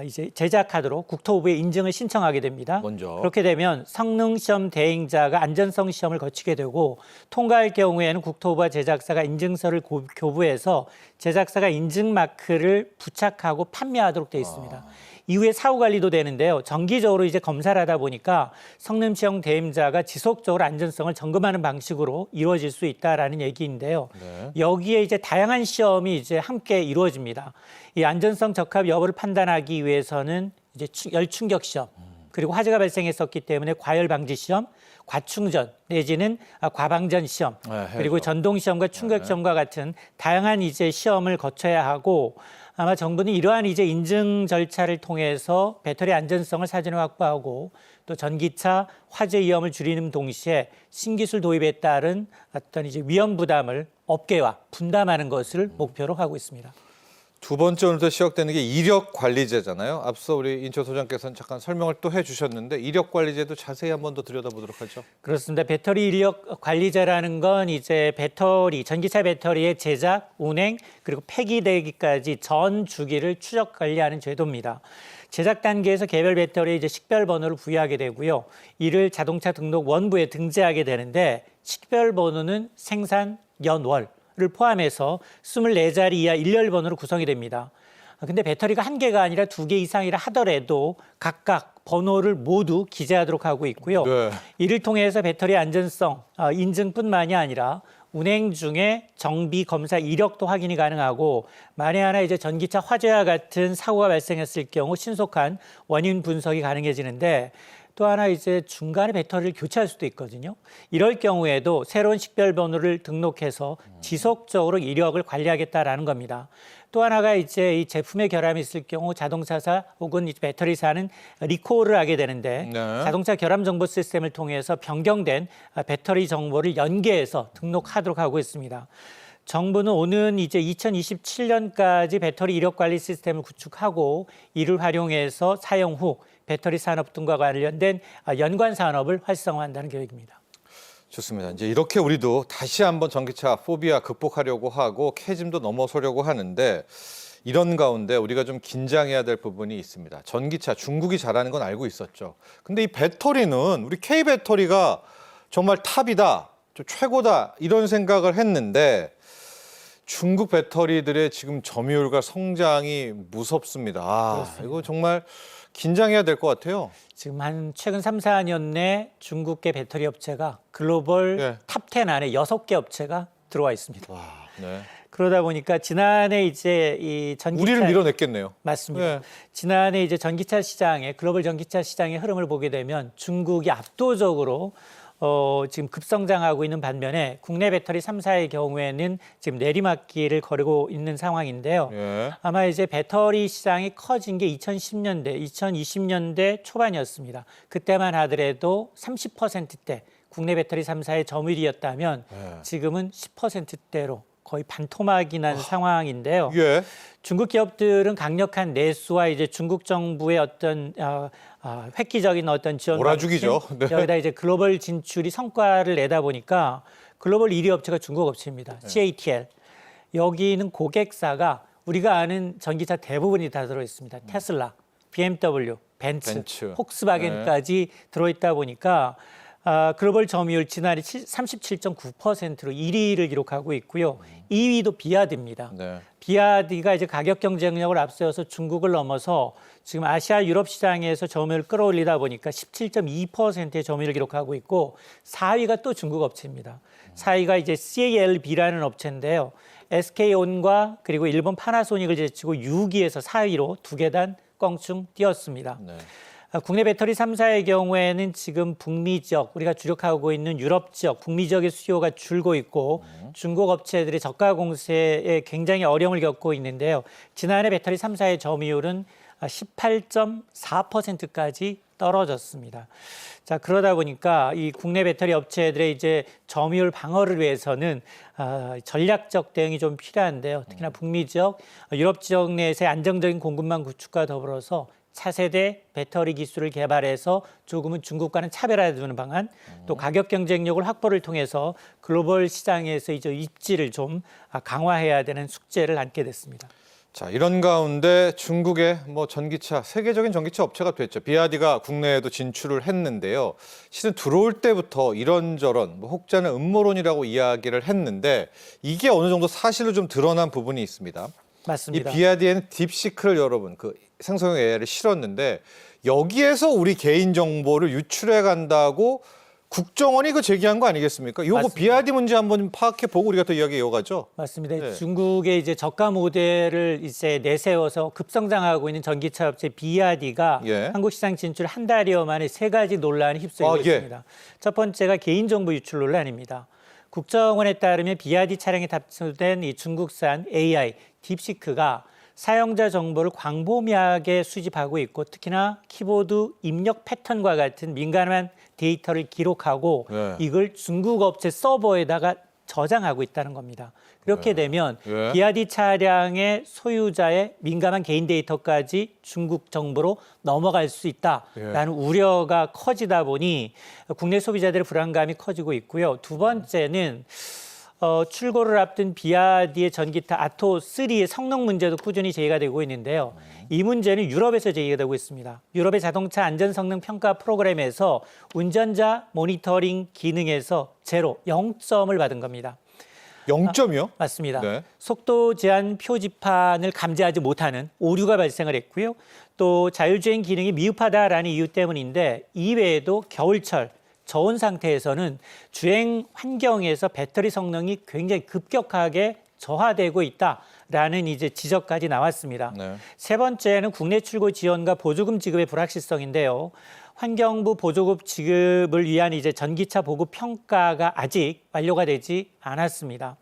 이제 제작하도록 국토부에 인증을 신청하게 됩니다. 먼저. 그렇게 되면 성능 시험 대행자가 안전성 시험을 거치게 되고 통과할 경우에는 국토부와 제작사가 인증서를 교부해서 제작사가 인증 마크를 부착하고 판매하도록 되어 있습니다. 이후에 사후 관리도 되는데요. 정기적으로 이제 검사를 하다 보니까 성능 시험 대행자가 지속적으로 안전성을 점검하는 방식으로 이루어질 수 있다라는 얘기인데요. 네. 여기에 이제 다양한 시험이 이제 함께 이루어집니다. 이 안전성 적합 여부를 판단하기 위해서는 이제 열 충격 시험 그리고 화재가 발생했었기 때문에 과열 방지 시험, 과충전 내지는 과방전 시험 그리고 전동 시험과 충격 시험과 같은 다양한 이제 시험을 거쳐야 하고 아마 정부는 이러한 이제 인증 절차를 통해서 배터리 안전성을 사전에 확보하고 또 전기차 화재 위험을 줄이는 동시에 신기술 도입에 따른 어떤 이제 위험 부담을 업계와 분담하는 것을 목표로 하고 있습니다. 두 번째 오늘부터 시작되는 게 이력 관리제잖아요. 앞서 우리 인철 소장께서는 잠깐 설명을 또 해주셨는데 이력 관리제도 자세히 한번 더 들여다보도록 하죠. 그렇습니다. 배터리 인력 관리제라는 건 이제 배터리, 전기차 배터리의 제작, 운행 그리고 폐기되기까지 전 주기를 추적 관리하는 제도입니다. 제작 단계에서 개별 배터리에 이제 식별 번호를 부여하게 되고요. 이를 자동차 등록 원부에 등재하게 되는데 식별 번호는 생산, 연, 월 를 포함해서 24자리 이하 일렬 번호로 구성이 됩니다. 근데 배터리가 한 개가 아니라 2개 이상이라 하더라도 각각 번호를 모두 기재하도록 하고 있고요. 네. 이를 통해서 배터리 안전성 인증뿐만이 아니라 운행 중에 정비 검사 이력도 확인이 가능하고 만에 하나 이제 전기차 화재와 같은 사고가 발생했을 경우 신속한 원인 분석이 가능해지는데 또 하나 이제 중간에 배터리를 교체할 수도 있거든요. 이럴 경우에도 새로운 식별 번호를 등록해서 지속적으로 이력을 관리하겠다라는 겁니다. 또 하나가 이제 이 제품에 결함이 있을 경우 자동차사 혹은 이제 배터리사는 리콜을 하게 되는데 네. 자동차 결함 정보 시스템을 통해서 변경된 배터리 정보를 연계해서 등록하도록 하고 있습니다. 정부는 오는 이제 2027년까지 배터리 이력 관리 시스템을 구축하고 이를 활용해서 사용 후 배터리 산업 등과 관련된 연관 산업을 활성화한다는 계획입니다. 좋습니다. 이제 이렇게 우리도 다시 한번 전기차 포비아 극복하려고 하고 캐즘도 넘어서려고 하는데 이런 가운데 우리가 좀 긴장해야 될 부분이 있습니다. 전기차 중국이 잘하는 건 알고 있었죠. 근데 이 배터리는 우리 K 배터리가 정말 탑이다, 좀 최고다 이런 생각을 했는데 중국 배터리들의 지금 점유율과 성장이 무섭습니다. 이거 정말 긴장해야 될 것 같아요. 지금 한 최근 3, 4년 내 중국계 배터리 업체가 글로벌 탑 10 안에 6개 업체가 들어와 있습니다. 와, 네. 그러다 보니까 지난해 이제 이 전기차 우리를 밀어냈겠네요. 맞습니다. 네. 지난해 이제 전기차 시장의 글로벌 전기차 시장의 흐름을 보게 되면 중국이 압도적으로 지금 급성장하고 있는 반면에 국내 배터리 3사의 경우에는 지금 내리막길을 거르고 있는 상황인데요. 예. 아마 이제 배터리 시장이 커진 게 2010년대, 2020년대 초반이었습니다. 그때만 하더라도 30%대 국내 배터리 3사의 점유율이었다면 지금은 10%대로 거의 반토막이 난 상황인데요. 예. 중국 기업들은 강력한 내수와 이제 중국 정부의 어떤 획기적인 어떤 지원, 몰아주기죠. 네. 여기다 이제 글로벌 진출이 성과를 내다 보니까 글로벌 1위 업체가 중국 업체입니다. CATL. 여기는 고객사가 우리가 아는 전기차 대부분이 다 들어 있습니다. 테슬라, BMW, 벤츠. 폭스바겐까지 들어있다 보니까 글로벌 점유율 지난해 37.9%로 1위를 기록하고 있고요. 2위도 비아드입니다. 네. 비아드가 이제 가격 경쟁력을 앞세워서 중국을 넘어서 지금 아시아 유럽 시장에서 점유율을 끌어올리다 보니까 17.2%의 점유율을 기록하고 있고 4위가 또 중국 업체입니다. 4위가 이제 CALB라는 업체인데요. SK온과 그리고 일본 파나소닉을 제치고 6위에서 4위로 2계단 껑충 뛰었습니다. 네. 국내 배터리 3사의 경우에는 지금 북미 지역, 우리가 주력하고 있는 유럽 지역, 북미 지역의 수요가 줄고 있고 중국 업체들의 저가 공세에 굉장히 어려움을 겪고 있는데요. 지난해 배터리 3사의 점유율은 18.4%까지 떨어졌습니다. 자, 그러다 보니까 이 국내 배터리 업체들의 이제 점유율 방어를 위해서는 전략적 대응이 좀 필요한데요. 특히나 북미 지역, 유럽 지역 내에서의 안정적인 공급망 구축과 더불어서 차세대 배터리 기술을 개발해서 조금은 중국과는 차별화해주는 방안, 또 가격 경쟁력을 확보를 통해서 글로벌 시장에서 이제 입지를 좀 강화해야 되는 숙제를 안게 됐습니다. 자, 이런 가운데 중국의 전기차, 세계적인 전기차 업체가 됐죠. 비아디가 국내에도 진출을 했는데요. 실은 들어올 때부터 이런저런 혹자는 음모론이라고 이야기를 했는데 이게 어느 정도 사실로 좀 드러난 부분이 있습니다. 맞습니다. 이 비아디에는 딥시크를 여러분 생성형 AI를 실었는데 여기에서 우리 개인 정보를 유출해 간다고 국정원이 제기한 거 아니겠습니까? 요거 맞습니다. 비아디 문제 한번 파악해 보고 우리가 또 이야기 이어가죠. 맞습니다. 네. 중국의 이제 저가 모델을 이제 내세워서 급성장하고 있는 전기차 업체 비아디가 한국 시장 진출 한 달여 만에 3가지 논란이 휩쓸리고 있습니다. 첫 번째가 개인정보 유출 논란입니다. 국정원에 따르면 비아디 차량에 탑재된 이 중국산 AI 딥시크가 사용자 정보를 광범위하게 수집하고 있고 특히나 키보드 입력 패턴과 같은 민감한 데이터를 기록하고 이걸 중국 업체 서버에다가 저장하고 있다는 겁니다. 그렇게 되면 비아디 차량의 소유자의 민감한 개인 데이터까지 중국 정보로 넘어갈 수 있다라는 우려가 커지다 보니 국내 소비자들의 불안감이 커지고 있고요. 두 번째는 출고를 앞둔 비아디의 전기차 아토3의 성능 문제도 꾸준히 제기가 되고 있는데요. 이 문제는 유럽에서 제기가 되고 있습니다. 유럽의 자동차 안전성능 평가 프로그램에서 운전자 모니터링 기능에서 0점을 받은 겁니다. 0점이요? 맞습니다. 네. 속도 제한 표지판을 감지하지 못하는 오류가 발생을 했고요. 또 자율주행 기능이 미흡하다라는 이유 때문인데 이외에도 겨울철 저온 상태에서는 주행 환경에서 배터리 성능이 굉장히 급격하게 저하되고 있다라는 이제 지적까지 나왔습니다. 네. 세 번째는 국내 출고 지원과 보조금 지급의 불확실성인데요. 환경부 보조금 지급을 위한 이제 전기차 보급 평가가 아직 완료가 되지 않았습니다.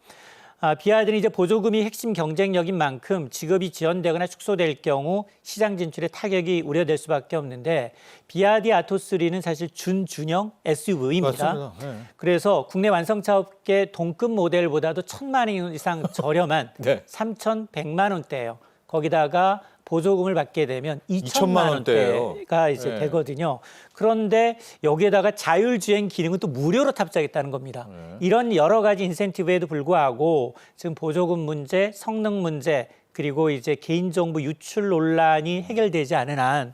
비아드는 이제 보조금이 핵심 경쟁력인 만큼 지급이 지연되거나 축소될 경우 시장 진출에 타격이 우려될 수밖에 없는데 비아디 아토3는 사실 준중형 SUV입니다. 맞습니다. 네. 그래서 국내 완성차 업계 동급 모델보다도 1,000만 원 이상 저렴한 네. 3,100만 원대예요. 거기다가 보조금을 받게 되면 2천만 원대가 이제 네. 되거든요. 그런데 여기에다가 자율주행 기능은 또 무료로 탑재하겠다는 겁니다. 네. 이런 여러 가지 인센티브에도 불구하고 지금 보조금 문제, 성능 문제, 그리고 이제 개인정보 유출 논란이 해결되지 않은 한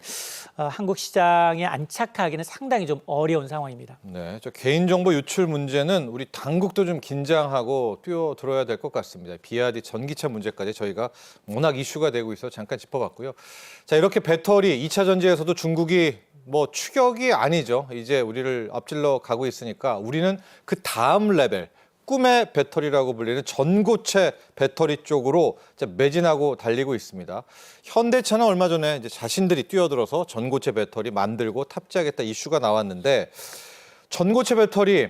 한국 시장에 안착하기는 상당히 좀 어려운 상황입니다. 네, 저 개인정보 유출 문제는 우리 당국도 좀 긴장하고 뛰어들어야 될 것 같습니다. 비아디 전기차 문제까지 저희가 워낙 이슈가 되고 있어 잠깐 짚어봤고요. 자, 이렇게 배터리 2차 전지에서도 중국이 뭐 추격이 아니죠. 이제 우리를 앞질러 가고 있으니까 우리는 그 다음 레벨 꿈의 배터리라고 불리는 전고체 배터리 쪽으로 이제 매진하고 달리고 있습니다. 현대차는 얼마 전에 이제 자신들이 뛰어들어서 전고체 배터리 만들고 탑재하겠다 이슈가 나왔는데 전고체 배터리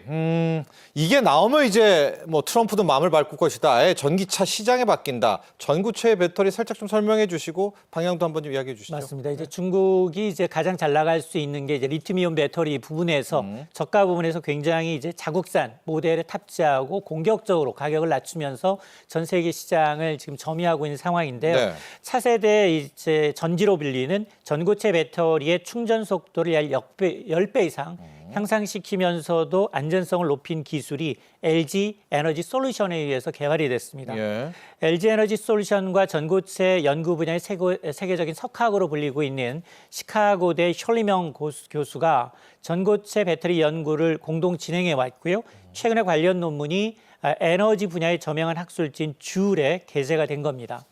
이게 나오면 이제 뭐 트럼프도 마음을 바꿀 것이다. 아예 전기차 시장에 바뀐다. 전고체 배터리 살짝 좀 설명해 주시고 방향도 한번 좀 이야기해 주시죠. 맞습니다. 이제 중국이 이제 가장 잘 나갈 수 있는 게 이제 리튬이온 배터리 부분에서 저가 부분에서 굉장히 이제 자국산 모델에 탑재하고 공격적으로 가격을 낮추면서 전 세계 시장을 지금 점유하고 있는 상황인데요. 네. 차세대 이제 전지로 빌리는 전고체 배터리의 충전 속도를 약 10배 이상 향상시키면서도 안전성을 높인 기술이 LG 에너지 솔루션에 의해서 개발이 됐습니다. 예. LG 에너지 솔루션과 전고체 연구 분야의 세계적인 석학으로 불리고 있는 시카고대 셜리명 교수가 전고체 배터리 연구를 공동 진행해 왔고요. 최근에 관련 논문이 에너지 분야의 저명한 학술지인 쥬에 게재가 된 겁니다.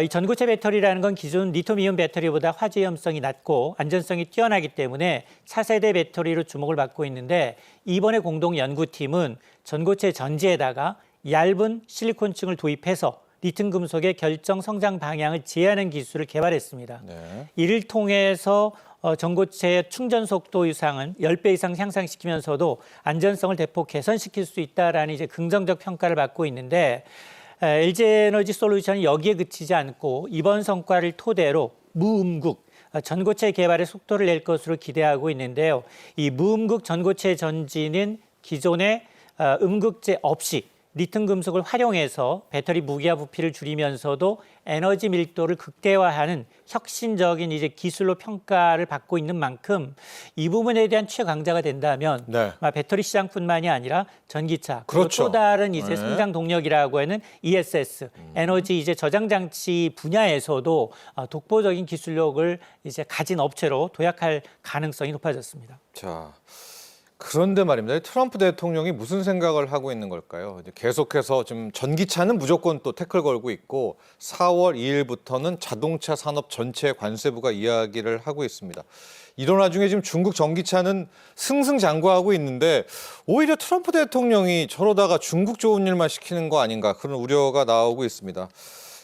이 전고체 배터리라는 건 기존 리튬이온 배터리보다 화재 위험성이 낮고 안전성이 뛰어나기 때문에 차세대 배터리로 주목을 받고 있는데 이번에 공동 연구팀은 전고체 전지에다가 얇은 실리콘층을 도입해서 리튬 금속의 결정 성장 방향을 제한하는 기술을 개발했습니다. 네. 이를 통해서 전고체의 충전 속도 이상은 10배 이상 향상시키면서도 안전성을 대폭 개선시킬 수 있다라는 이제 긍정적 평가를 받고 있는데 LG 에너지 솔루션이 여기에 그치지 않고 이번 성과를 토대로 무음극 전고체 개발에 속도를 낼 것으로 기대하고 있는데요. 이 무음극 전고체 전지는 기존의 음극재 없이 리튬 금속을 활용해서 배터리 무게와 부피를 줄이면서도 에너지 밀도를 극대화하는 혁신적인 이제 기술로 평가를 받고 있는 만큼 이 부분에 대한 최강자가 된다면 네. 배터리 시장뿐만이 아니라 전기차 그리고 그렇죠. 또 다른 이제 네. 성장 동력이라고 하는 ESS 에너지 이제 저장 장치 분야에서도 독보적인 기술력을 이제 가진 업체로 도약할 가능성이 높아졌습니다. 자, 그런데 말입니다. 트럼프 대통령이 무슨 생각을 하고 있는 걸까요? 이제 계속해서 지금 전기차는 무조건 또 태클 걸고 있고 4월 2일부터는 자동차 산업 전체 관세부가 이야기를 하고 있습니다. 이런 와중에 지금 중국 전기차는 승승장구하고 있는데 오히려 트럼프 대통령이 저러다가 중국 좋은 일만 시키는 거 아닌가 그런 우려가 나오고 있습니다.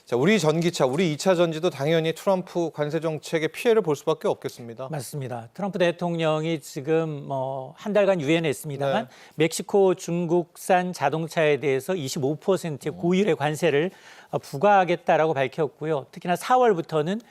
자, 우리 전기차, 우리 2차 전지도 당연히 트럼프 관세 정책의 피해를 볼 수밖에 없겠습니다. 맞습니다. 트럼프 대통령이 지금 한 달간 유엔했습니다만 네. 멕시코 중국산 자동차에 대해서 25%의 고율의 관세를 부과하겠다라고 밝혔고요. 특히나 4월부터는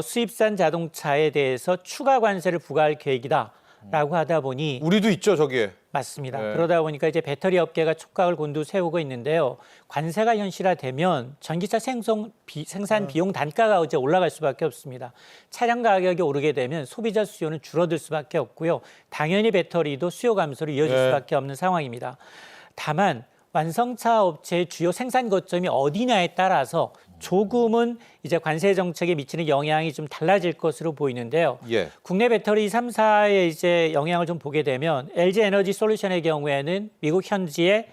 수입산 자동차에 대해서 추가 관세를 부과할 계획이다라고 하다 보니 우리도 있죠, 저기에. 맞습니다. 네. 그러다 보니까 이제 배터리 업계가 촉각을 곤두세우고 있는데요. 관세가 현실화되면 전기차 생산 비용 단가가 이제 올라갈 수밖에 없습니다. 차량 가격이 오르게 되면 소비자 수요는 줄어들 수밖에 없고요. 당연히 배터리도 수요 감소로 이어질 네. 수밖에 없는 상황입니다. 다만 완성차 업체의 주요 생산 거점이 어디냐에 따라서 조금은 이제 관세 정책에 미치는 영향이 좀 달라질 것으로 보이는데요. 예. 국내 배터리 3사의 이제 영향을 좀 보게 되면 LG 에너지 솔루션의 경우에는 미국 현지의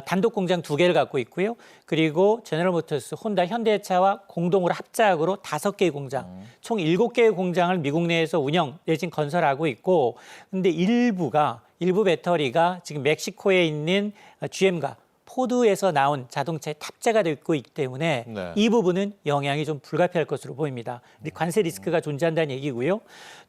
단독 공장 2개를 갖고 있고요. 그리고 제너럴모터스, 혼다, 현대차와 공동으로 합작으로 5개의 공장, 총 7개의 공장을 미국 내에서 운영 내진 건설하고 있고, 근데 일부 배터리가 지금 멕시코에 있는 GM과 포드에서 나온 자동차에 탑재가 되고 있기 때문에 네. 이 부분은 영향이 좀 불가피할 것으로 보입니다. 관세 리스크가 존재한다는 얘기고요.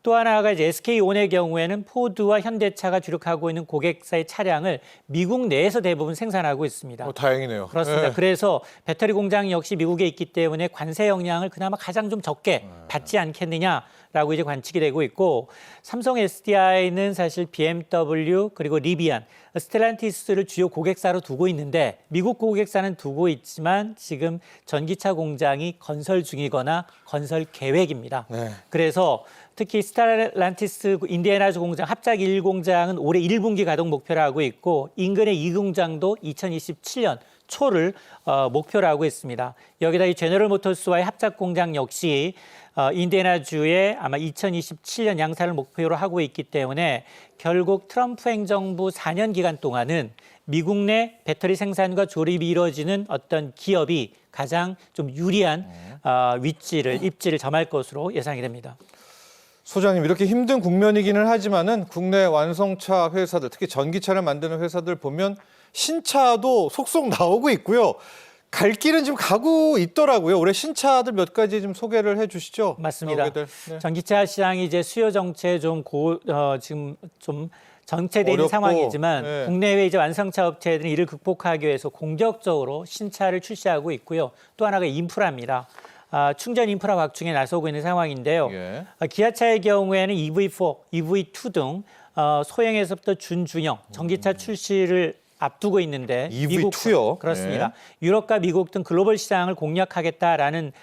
또 하나가 이제 SK온의 경우에는 포드와 현대차가 주력하고 있는 고객사의 차량을 미국 내에서 대부분 생산하고 있습니다. 다행이네요. 그렇습니다. 예. 그래서 배터리 공장 역시 미국에 있기 때문에 관세 영향을 그나마 가장 좀 적게 받지 않겠느냐라고 이제 관측이 되고 있고, 삼성 SDI는 사실 BMW 그리고 리비안, 스텔란티스를 주요 고객사로 두고 있는데 미국 고객사는 두고 있지만 지금 전기차 공장이 건설 중이거나 건설 계획입니다. 네. 그래서 특히 스텔란티스 인디애나주 공장 합작 1공장은 올해 1분기 가동 목표를 하고 있고, 인근의 2공장도 2027년 초를 목표로 하고 있습니다. 여기다 이 제너럴 모터스와의 합작 공장 역시 인디애나주에 아마 2027년 양산을 목표로 하고 있기 때문에 결국 트럼프 행정부 4년 기간 동안은 미국 내 배터리 생산과 조립이 이루어지는 어떤 기업이 가장 좀 유리한 입지를 점할 것으로 예상이 됩니다. 소장님, 이렇게 힘든 국면이기는 하지만은 국내 완성차 회사들, 특히 전기차를 만드는 회사들 보면 신차도 속속 나오고 있고요. 갈 길은 지금 가고 있더라고요. 올해 신차들 몇 가지 좀 소개를 해주시죠. 맞습니다. 나오게들. 네. 전기차 시장이 이제 수요 정체에 지금 좀 정체되어 있는 어렵고, 상황이지만 네. 국내외 이제 완성차 업체들은 이를 극복하기 위해서 공격적으로 신차를 출시하고 있고요. 또 하나가 인프라입니다. 충전 인프라 확충에 나서고 있는 상황인데요. 예. 기아차의 경우에는 EV4, EV2 등 소형에서부터 준중형 전기차 출시를 앞두고 있는데 EV2요? 그렇습니다. 네. 유럽과 미국 등 글로벌 시장을 공략하겠다라는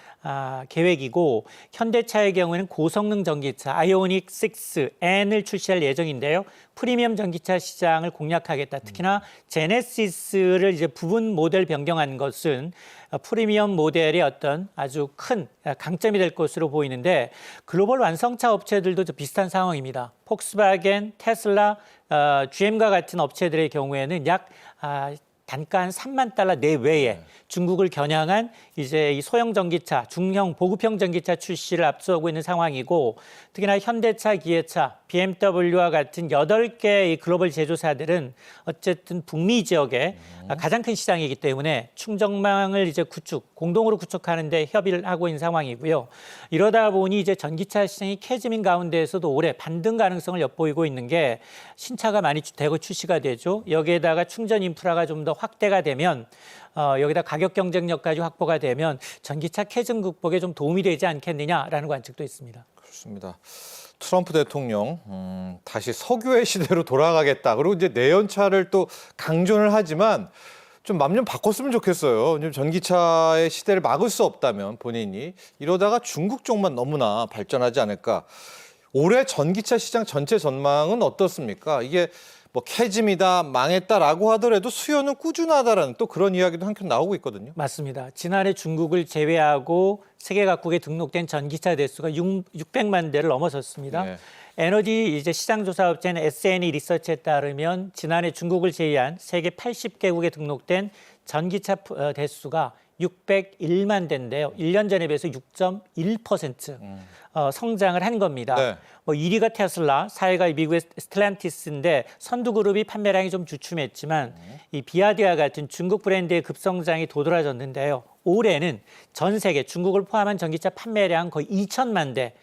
계획이고, 현대차의 경우에는 고성능 전기차 아이오닉 6N을 출시할 예정인데요. 프리미엄 전기차 시장을 공략하겠다. 특히나 제네시스를 이제 부분 모델 변경한 것은 프리미엄 모델의 어떤 아주 큰 강점이 될 것으로 보이는데, 글로벌 완성차 업체들도 비슷한 상황입니다. 폭스바겐, 테슬라, GM과 같은 업체들의 경우에는 약 단가 한 3만 달러 내외에 중국을 겨냥한 이제 이 소형 전기차, 중형 보급형 전기차 출시를 앞서고 있는 상황이고, 특히나 현대차, 기아차, BMW와 같은 8개의 글로벌 제조사들은 어쨌든 북미 지역에 가장 큰 시장이기 때문에 충전망을 이제 공동으로 구축하는 데 협의를 하고 있는 상황이고요. 이러다 보니 이제 전기차 시장이 캐즈민 가운데에서도 올해 반등 가능성을 엿보이고 있는 게, 신차가 많이 대거 출시가 되죠. 여기에다가 충전 인프라가 좀 더 확대가 되면, 여기다 가격 경쟁력까지 확보가 되면 전기차 캐즘 극복에 좀 도움이 되지 않겠느냐라는 관측도 있습니다. 그렇습니다. 트럼프 대통령 다시 석유의 시대로 돌아가겠다. 그리고 이제 내연차를 또 강조를 하지만 좀 맘 좀 바꿨으면 좋겠어요. 좀 전기차의 시대를 막을 수 없다면 본인이 이러다가 중국 쪽만 너무나 발전하지 않을까. 올해 전기차 시장 전체 전망은 어떻습니까? 이게 뭐 캐즘이다, 망했다라고 하더라도 수요는 꾸준하다라는 또 그런 이야기도 한편 나오고 있거든요. 맞습니다. 지난해 중국을 제외하고 세계 각국에 등록된 전기차 대수가 600만 대를 넘어섰습니다. 네. 에너지 이제 시장 조사 업체는 S&E 리서치에 따르면 지난해 중국을 제외한 세계 80개국에 등록된 전기차 대수가 601만 대인데요. 1년 전에 비해서 6.1% 성장을 한 겁니다. 네. 뭐 1위가 테슬라, 4위가 미국의 스텔란티스인데 선두그룹이 판매량이 좀 주춤했지만 이 비아디와 같은 중국 브랜드의 급성장이 도드라졌는데요. 올해는 전 세계 중국을 포함한 전기차 판매량 거의 2천만 대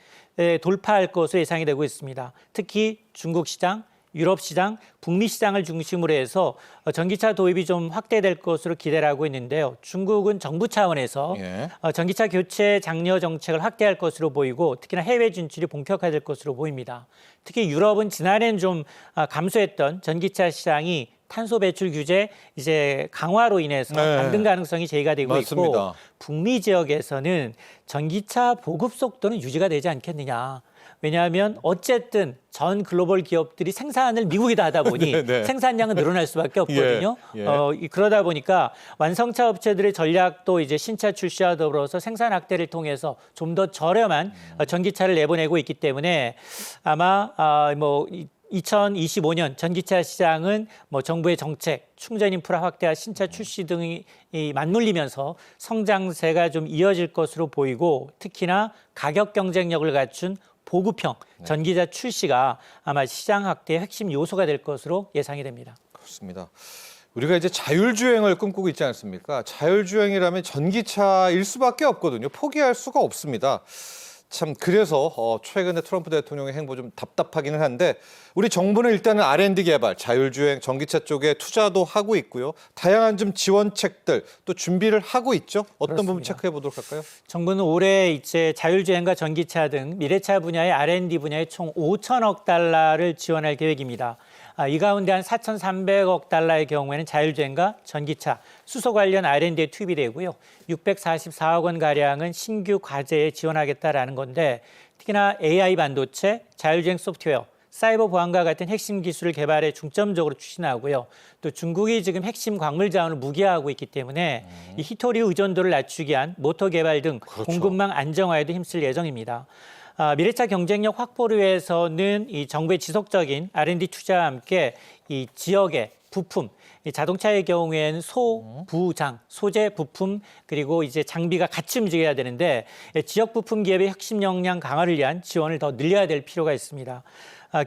돌파할 것으로 예상이 되고 있습니다. 특히 중국 시장, 유럽 시장, 북미 시장을 중심으로 해서 전기차 도입이 좀 확대될 것으로 기대를 하고 있는데요. 중국은 정부 차원에서 예. 전기차 교체 장려 정책을 확대할 것으로 보이고, 특히나 해외 진출이 본격화될 것으로 보입니다. 특히 유럽은 지난해는 좀 감소했던 전기차 시장이 탄소 배출 규제 이제 강화로 인해서 네. 반등 가능성이 제기가 되고 맞습니다. 있고, 북미 지역에서는 전기차 보급 속도는 유지가 되지 않겠느냐. 왜냐하면 어쨌든 전 글로벌 기업들이 생산을 미국에다 하다 보니 네, 네. 생산량은 늘어날 수밖에 없거든요. 예, 예. 그러다 보니까 완성차 업체들의 전략도 이제 신차 출시와 더불어서 생산 확대를 통해서 좀 더 저렴한 전기차를 내보내고 있기 때문에 아마 2025년 전기차 시장은 뭐 정부의 정책, 충전 인프라 확대와 신차 출시 등이 맞물리면서 성장세가 좀 이어질 것으로 보이고 특히나 가격 경쟁력을 갖춘 보급형 전기차 출시가 아마 시장 확대의 핵심 요소가 될 것으로 예상이 됩니다. 그렇습니다. 우리가 이제 자율주행을 꿈꾸고 있지 않습니까? 자율주행이라면 전기차일 수밖에 없거든요. 포기할 수가 없습니다. 참 그래서 최근에 트럼프 대통령의 행보 좀 답답하기는 한데 우리 정부는 일단은 R&D 개발, 자율주행, 전기차 쪽에 투자도 하고 있고요. 다양한 좀 지원책들 또 준비를 하고 있죠. 어떤 부분 그렇습니다. 체크해 보도록 할까요? 정부는 올해 이제 자율주행과 전기차 등 미래차 분야의 R&D 분야에 총 5천억 달러를 지원할 계획입니다. 이 가운데 한 4,300억 달러의 경우에는 자율주행과 전기차, 수소 관련 R&D에 투입이 되고요. 644억 원 가량은 신규 과제에 지원하겠다라는 건데 특히나 AI 반도체, 자율주행 소프트웨어, 사이버 보안과 같은 핵심 기술을 개발에 중점적으로 추진하고요. 또 중국이 지금 핵심 광물 자원을 무기화하고 있기 때문에 이 히토류 의존도를 낮추기 위한 모터 개발 등 공급망 안정화에도 힘쓸 예정입니다. 미래차 경쟁력 확보를 위해서는 이 정부의 지속적인 R&D 투자와 함께 이 지역의 부품, 이 자동차의 경우에는 소부장, 소재, 부품 그리고 이제 장비가 같이 움직여야 되는데 지역 부품 기업의 혁신 역량 강화를 위한 지원을 더 늘려야 될 필요가 있습니다.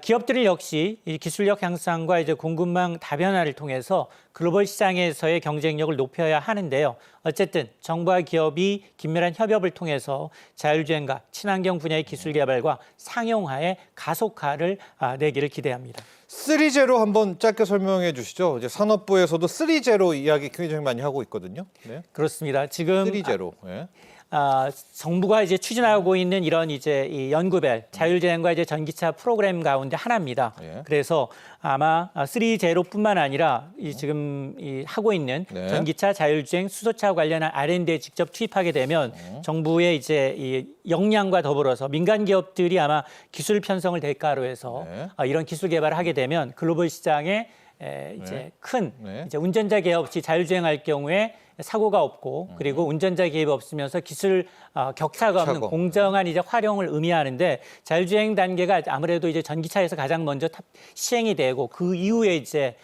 기업들 역시 이 기술력 향상과 이제 공급망 다변화를 통해서 글로벌 시장에서의 경쟁력을 높여야 하는데요. 어쨌든 정부와 기업이 긴밀한 협업을 통해서 자율주행과 친환경 분야의 기술 개발과 상용화의 가속화를 내기를 기대합니다. 3제로 한번 짧게 설명해 주시죠. 이제 산업부에서도 3제로 이야기 굉장히 많이 하고 있거든요. 네. 그렇습니다. 지금 3제로. 네. 정부가 이제 추진하고 있는 이런 이제 이 연구별 자율주행과 이제 전기차 프로그램 가운데 하나입니다. 예. 그래서 아마 3제로뿐만 아니라 이 지금 이 하고 있는 네. 전기차, 자율주행, 수소차 관련한 R&D에 직접 투입하게 되면 정부의 이제 이 역량과 더불어서 민간 기업들이 아마 기술 편성을 대가로 해서 네. 이런 기술 개발을 하게 되면 글로벌 시장에 이제 네. 큰 네. 이제 운전자 개입 없이 자율주행할 경우에 사고가 없고 그리고 운전자 개입 없으면서 기술 격차가 없는 격차가 공정한 이제 활용을 의미하는데 자율주행 단계가 아무래도 이제 전기차에서 가장 먼저 시행이 되고 그 이후에 이제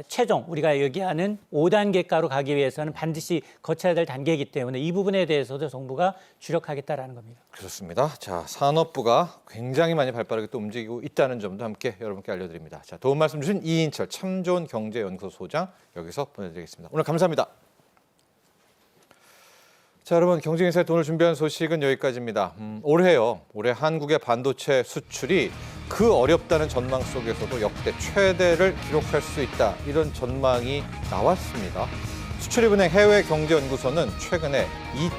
최종 우리가 얘기하는 5단계가로 가기 위해서는 반드시 거쳐야 될 단계이기 때문에 이 부분에 대해서도 정부가 주력하겠다라는 겁니다. 그렇습니다. 자, 산업부가 굉장히 많이 발빠르게 또 움직이고 있다는 점도 함께 여러분께 알려드립니다. 자, 도움 말씀 주신 이인철 참 좋은 경제연구소 소장 여기서 보내드리겠습니다. 오늘 감사합니다. 자, 여러분 경제인사이트 오늘 준비한 소식은 여기까지입니다. 올해 한국의 반도체 수출이 그 어렵다는 전망 속에서도 역대 최대를 기록할 수 있다. 이런 전망이 나왔습니다. 수출입은행 해외경제연구소는 최근에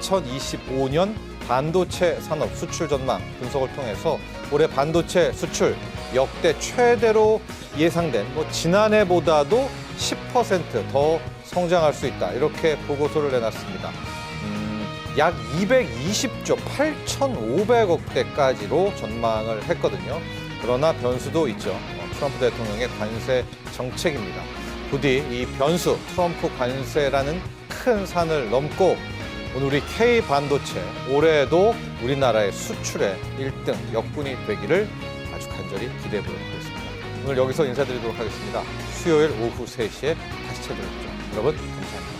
2025년 반도체 산업 수출 전망 분석을 통해서 올해 반도체 수출 역대 최대로 예상된 지난해보다도 10% 더 성장할 수 있다. 이렇게 보고서를 내놨습니다. 약 220조 8,500억대까지로 전망을 했거든요. 그러나 변수도 있죠. 트럼프 대통령의 관세 정책입니다. 부디 이 변수, 트럼프 관세라는 큰 산을 넘고 오늘 우리 K반도체 올해에도 우리나라의 수출의 1등 역군이 되기를 아주 간절히 기대해 보도록 하겠습니다. 오늘 여기서 인사드리도록 하겠습니다. 수요일 오후 3시에 다시 찾아뵙죠. 여러분 감사합니다.